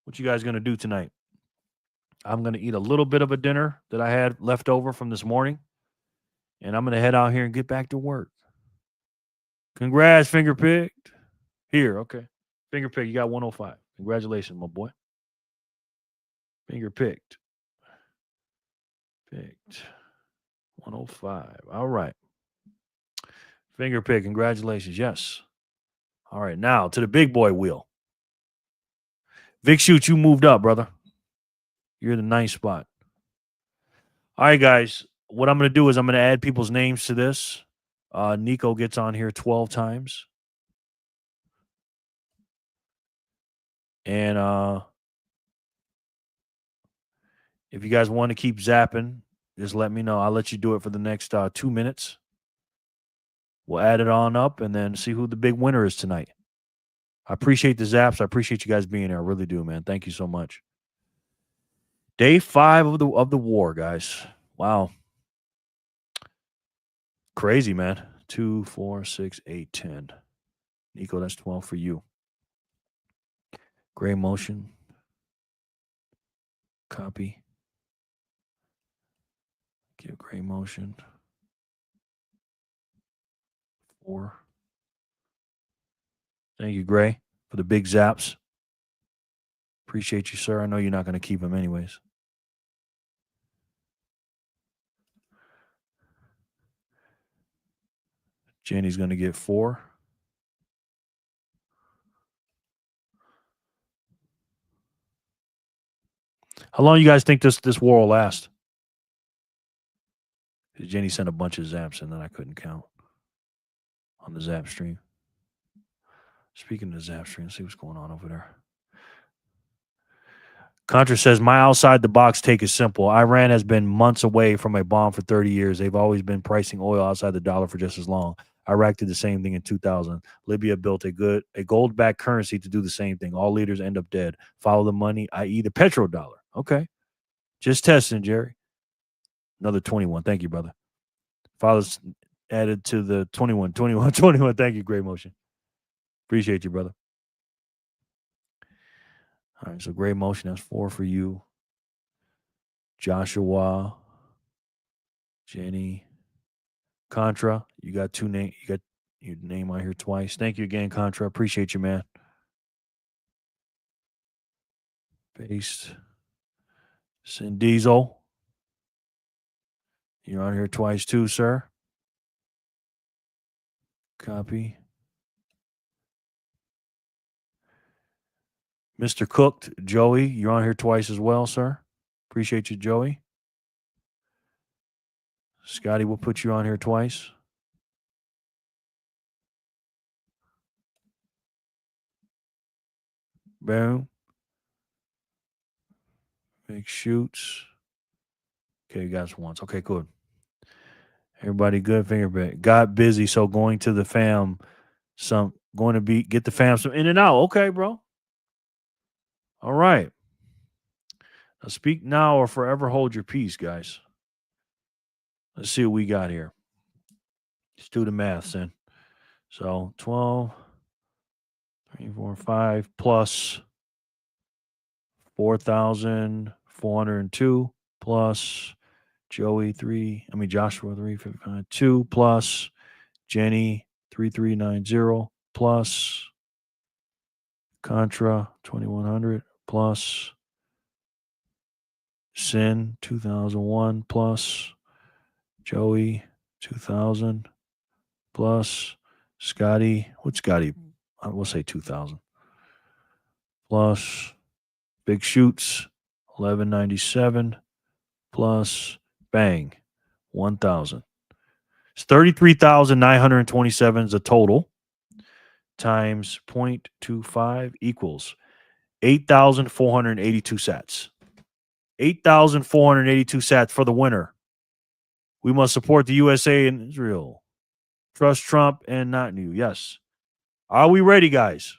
What you guys going to do tonight? I'm going to eat a little bit of a dinner that I had left over from this morning, and I'm going to head out here and get back to work. Congrats, finger picked. Here, okay. Finger picked. You got 105. Congratulations, my boy. Finger picked. Picked. 105. All right. Finger pick. Congratulations. Yes. All right. Now to the big boy wheel. Vic Shoot, you moved up, brother. You're in the ninth spot. All right, guys. What I'm going to do is I'm going to add people's names to this. Nico gets on here 12 times. And if you guys want to keep zapping, just let me know. I'll let you do it for the next 2 minutes. We'll add it on up and then see who the big winner is tonight. I appreciate the zaps. I appreciate you guys being here. I really do, man. Thank you so much. Day 5 of the war, guys. Wow. Crazy, man. 2, 4, 6, 8, 10. Nico, that's 12 for you. Gray motion. Copy. Give gray motion. 4. Thank you, Gray, for the big zaps. Appreciate you, sir. I know you're not going to keep them anyways. Jenny's going to get 4. How long you guys think this war will last? Jenny sent a bunch of zaps and then I couldn't count on the zap stream. Speaking of the zap stream, let's see what's going on over there. Contra says, my outside the box take is simple. Iran has been months away from a bomb for 30 years. They've always been pricing oil outside the dollar for just as long. Iraq did the same thing in 2000. Libya built a gold-backed currency to do the same thing. All leaders end up dead. Follow the money, i.e. the petrodollar. Okay. Just testing, Jerry. Another 21. Thank you, brother. Father's added to the 21. Thank you, Great Motion. Appreciate you, brother. All right, so great motion. That's 4 for you. Joshua, Jenny, Contra. You got 2 name. You got your name on here twice. Thank you again, Contra. Appreciate you, man. Paste. Sin Diesel. You're on here twice too, sir. Copy. Mr. Cooked, Joey, you're on here twice as well, sir. Appreciate you, Joey. Scotty, we'll put you on here twice. Boom. Big shoots. Okay, you guys once. Okay, good. Everybody good, fingerprint. Got busy, so going to the fam. Get the fam some in and out. Okay, bro. All right. Now speak now or forever hold your peace, guys. Let's see what we got here. Let's do the math, then. So 12, 3, 4, 5 plus 4,402 plus Joshua 355 plus Jenny 3390 plus Contra 2100 plus Sin 2001 plus Joey 2000 plus Scotty. What's Scotty? I will say 2000 plus Big Shoots 1197 plus bang 1000. It's 33,927 is a total times 0.25 equals 8,482 sats. 8,482 sats for the winner. We must support the USA and Israel. Trust Trump and not you. Yes. Are we ready, guys?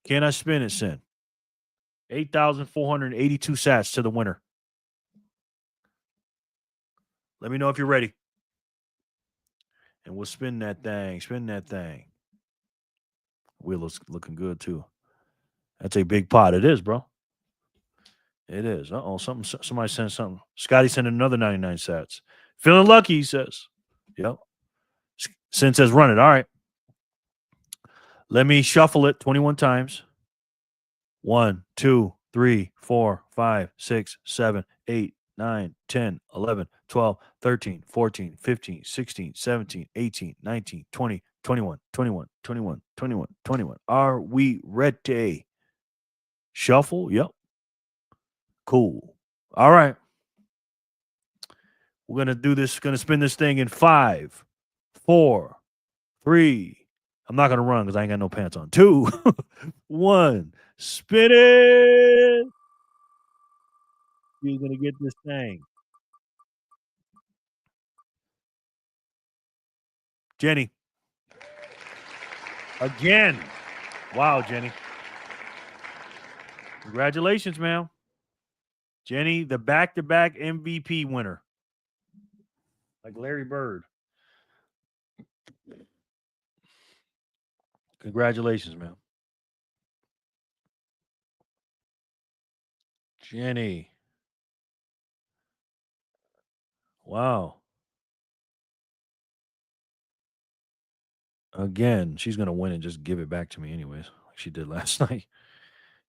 Can I spin it, Sin? 8,482 sats to the winner. Let me know if you're ready. And we'll spin that thing. Spin that thing. Wheel is looking good, too. That's a big pot. It is, bro. It is. Uh-oh. Somebody sent something. Scotty sent another 99 sats. Feeling lucky, he says. Yep. Sin says run it. All right. Let me shuffle it 21 times. 1, 2, 3, 4, 5, 6, 7, 8, 9, 10, 11, 12, 13, 14, 15, 16, 17, 18, 19, 20, 21, 21, 21, 21, 21. Are we ready? Shuffle? Yep. Cool. All right. We're going to do this. Going to spin this thing in 5, 4, 3. I'm not going to run because I ain't got no pants on. 2, 1. Spin it. You're going to get this thing. Jenny. Again. Wow, Jenny. Congratulations, ma'am. Jenny, the back-to-back MVP winner. Like Larry Bird. Congratulations, ma'am. Jenny. Wow. Again, she's going to win and just give it back to me anyways, like she did last night.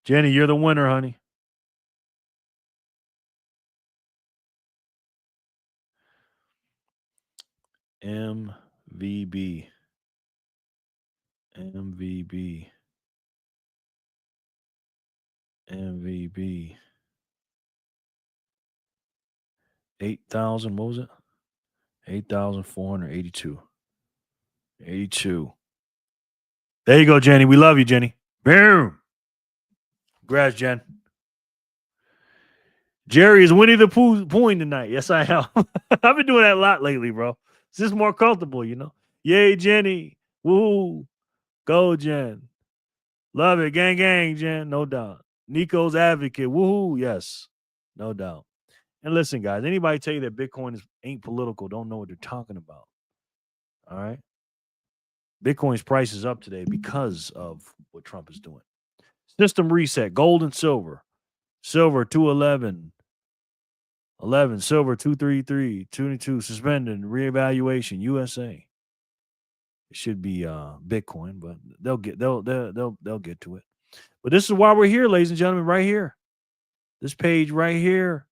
Jenny, you're the winner, honey. MVB. MVP. 8,000, what was it? 8,482. 82. There you go, Jenny. We love you, Jenny. Boom. Congrats, Jen. Jerry is Winnie the Poohing tonight. Yes, I am. I've been doing that a lot lately, bro. It's just more comfortable, you know. Yay, Jenny. Woo. Go, Jen. Love it. Gang, gang, Jen. No doubt. Nico's advocate. Woohoo. Yes. No doubt. And listen, guys, anybody tell you that Bitcoin ain't political, don't know what they're talking about. All right. Bitcoin's price is up today because of what Trump is doing. System reset, gold and silver. Silver 211. 11, silver 233, 22, suspended, reevaluation, USA. It should be Bitcoin, but they'll get to it. But this is why we're here, ladies and gentlemen, right here. This page right here.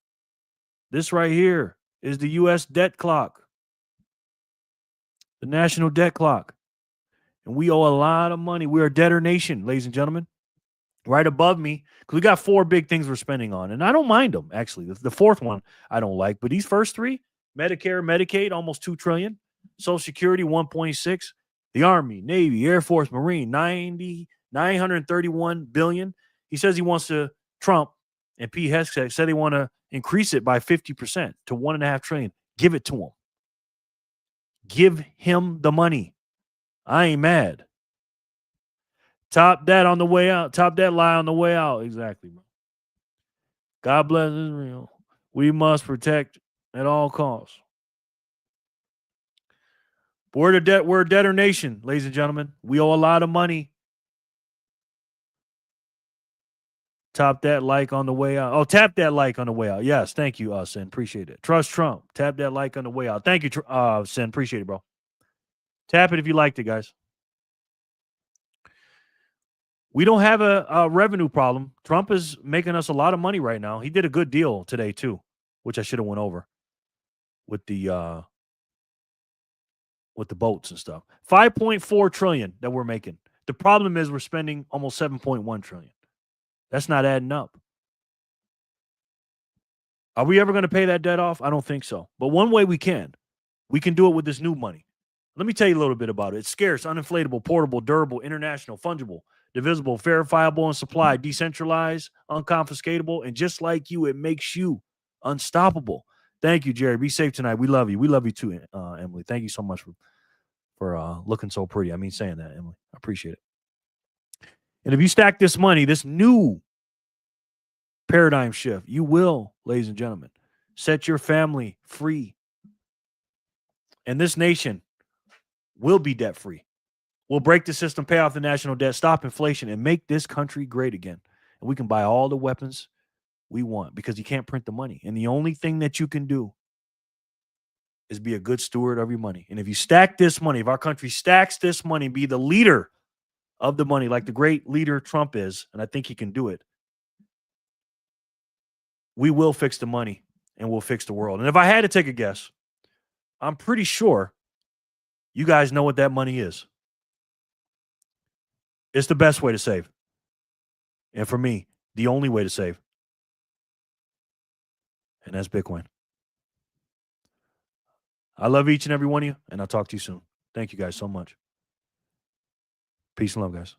This right here is the US debt clock. The national debt clock. And we owe a lot of money. We're a debtor nation, ladies and gentlemen. Right above me, because we got 4 big things we're spending on. And I don't mind them, actually. The fourth one I don't like. But these first 3, Medicare, Medicaid, almost $2 trillion. Social Security, 1.6. The Army, Navy, Air Force, Marine, 931 billion. He says he wants to, Trump and Pete Hegseth said they want to increase it by 50% to $1.5 trillion. Give it to him. Give him the money. I ain't mad. Top that on the way out. Top that lie on the way out. Exactly, bro. God bless Israel. We must protect at all costs. We're a debtor nation, ladies and gentlemen. We owe a lot of money. Top that like on the way out. Oh, tap that like on the way out. Yes, thank you, Sin. Appreciate it. Trust Trump. Tap that like on the way out. Thank you, Sin. Appreciate it, bro. Tap it if you liked it, guys. We don't have a revenue problem. Trump is making us a lot of money right now. He did a good deal today, too, which I should have went over with the boats and stuff. 5.4 trillion that we're making. The problem is we're spending almost 7.1 trillion. That's not adding up. Are we ever going to pay that debt off? I don't think so. But one way we can do it with this new money. Let me tell you a little bit about it. It's scarce, uninflatable, portable, durable, international, fungible, divisible, verifiable, and supplied, decentralized, unconfiscatable, and just like you, it makes you unstoppable. Thank you, Jerry. Be safe tonight. We love you. We love you too, Emily. Thank you so much for looking so pretty. I mean, saying that, Emily. I appreciate it. And if you stack this money, this new paradigm shift, you will, ladies and gentlemen, set your family free. And this nation will be debt free. We'll break the system, pay off the national debt, stop inflation, and make this country great again. And we can buy all the weapons we want because you can't print the money. And the only thing that you can do is be a good steward of your money. And if you stack this money, if our country stacks this money, be the leader of the money like the great leader Trump is, and I think he can do it, we will fix the money and we'll fix the world. And if I had to take a guess, I'm pretty sure you guys know what that money is. It's the best way to save. And for me, the only way to save. And that's Bitcoin. I love each and every one of you, and I'll talk to you soon. Thank you guys so much. Peace and love, guys.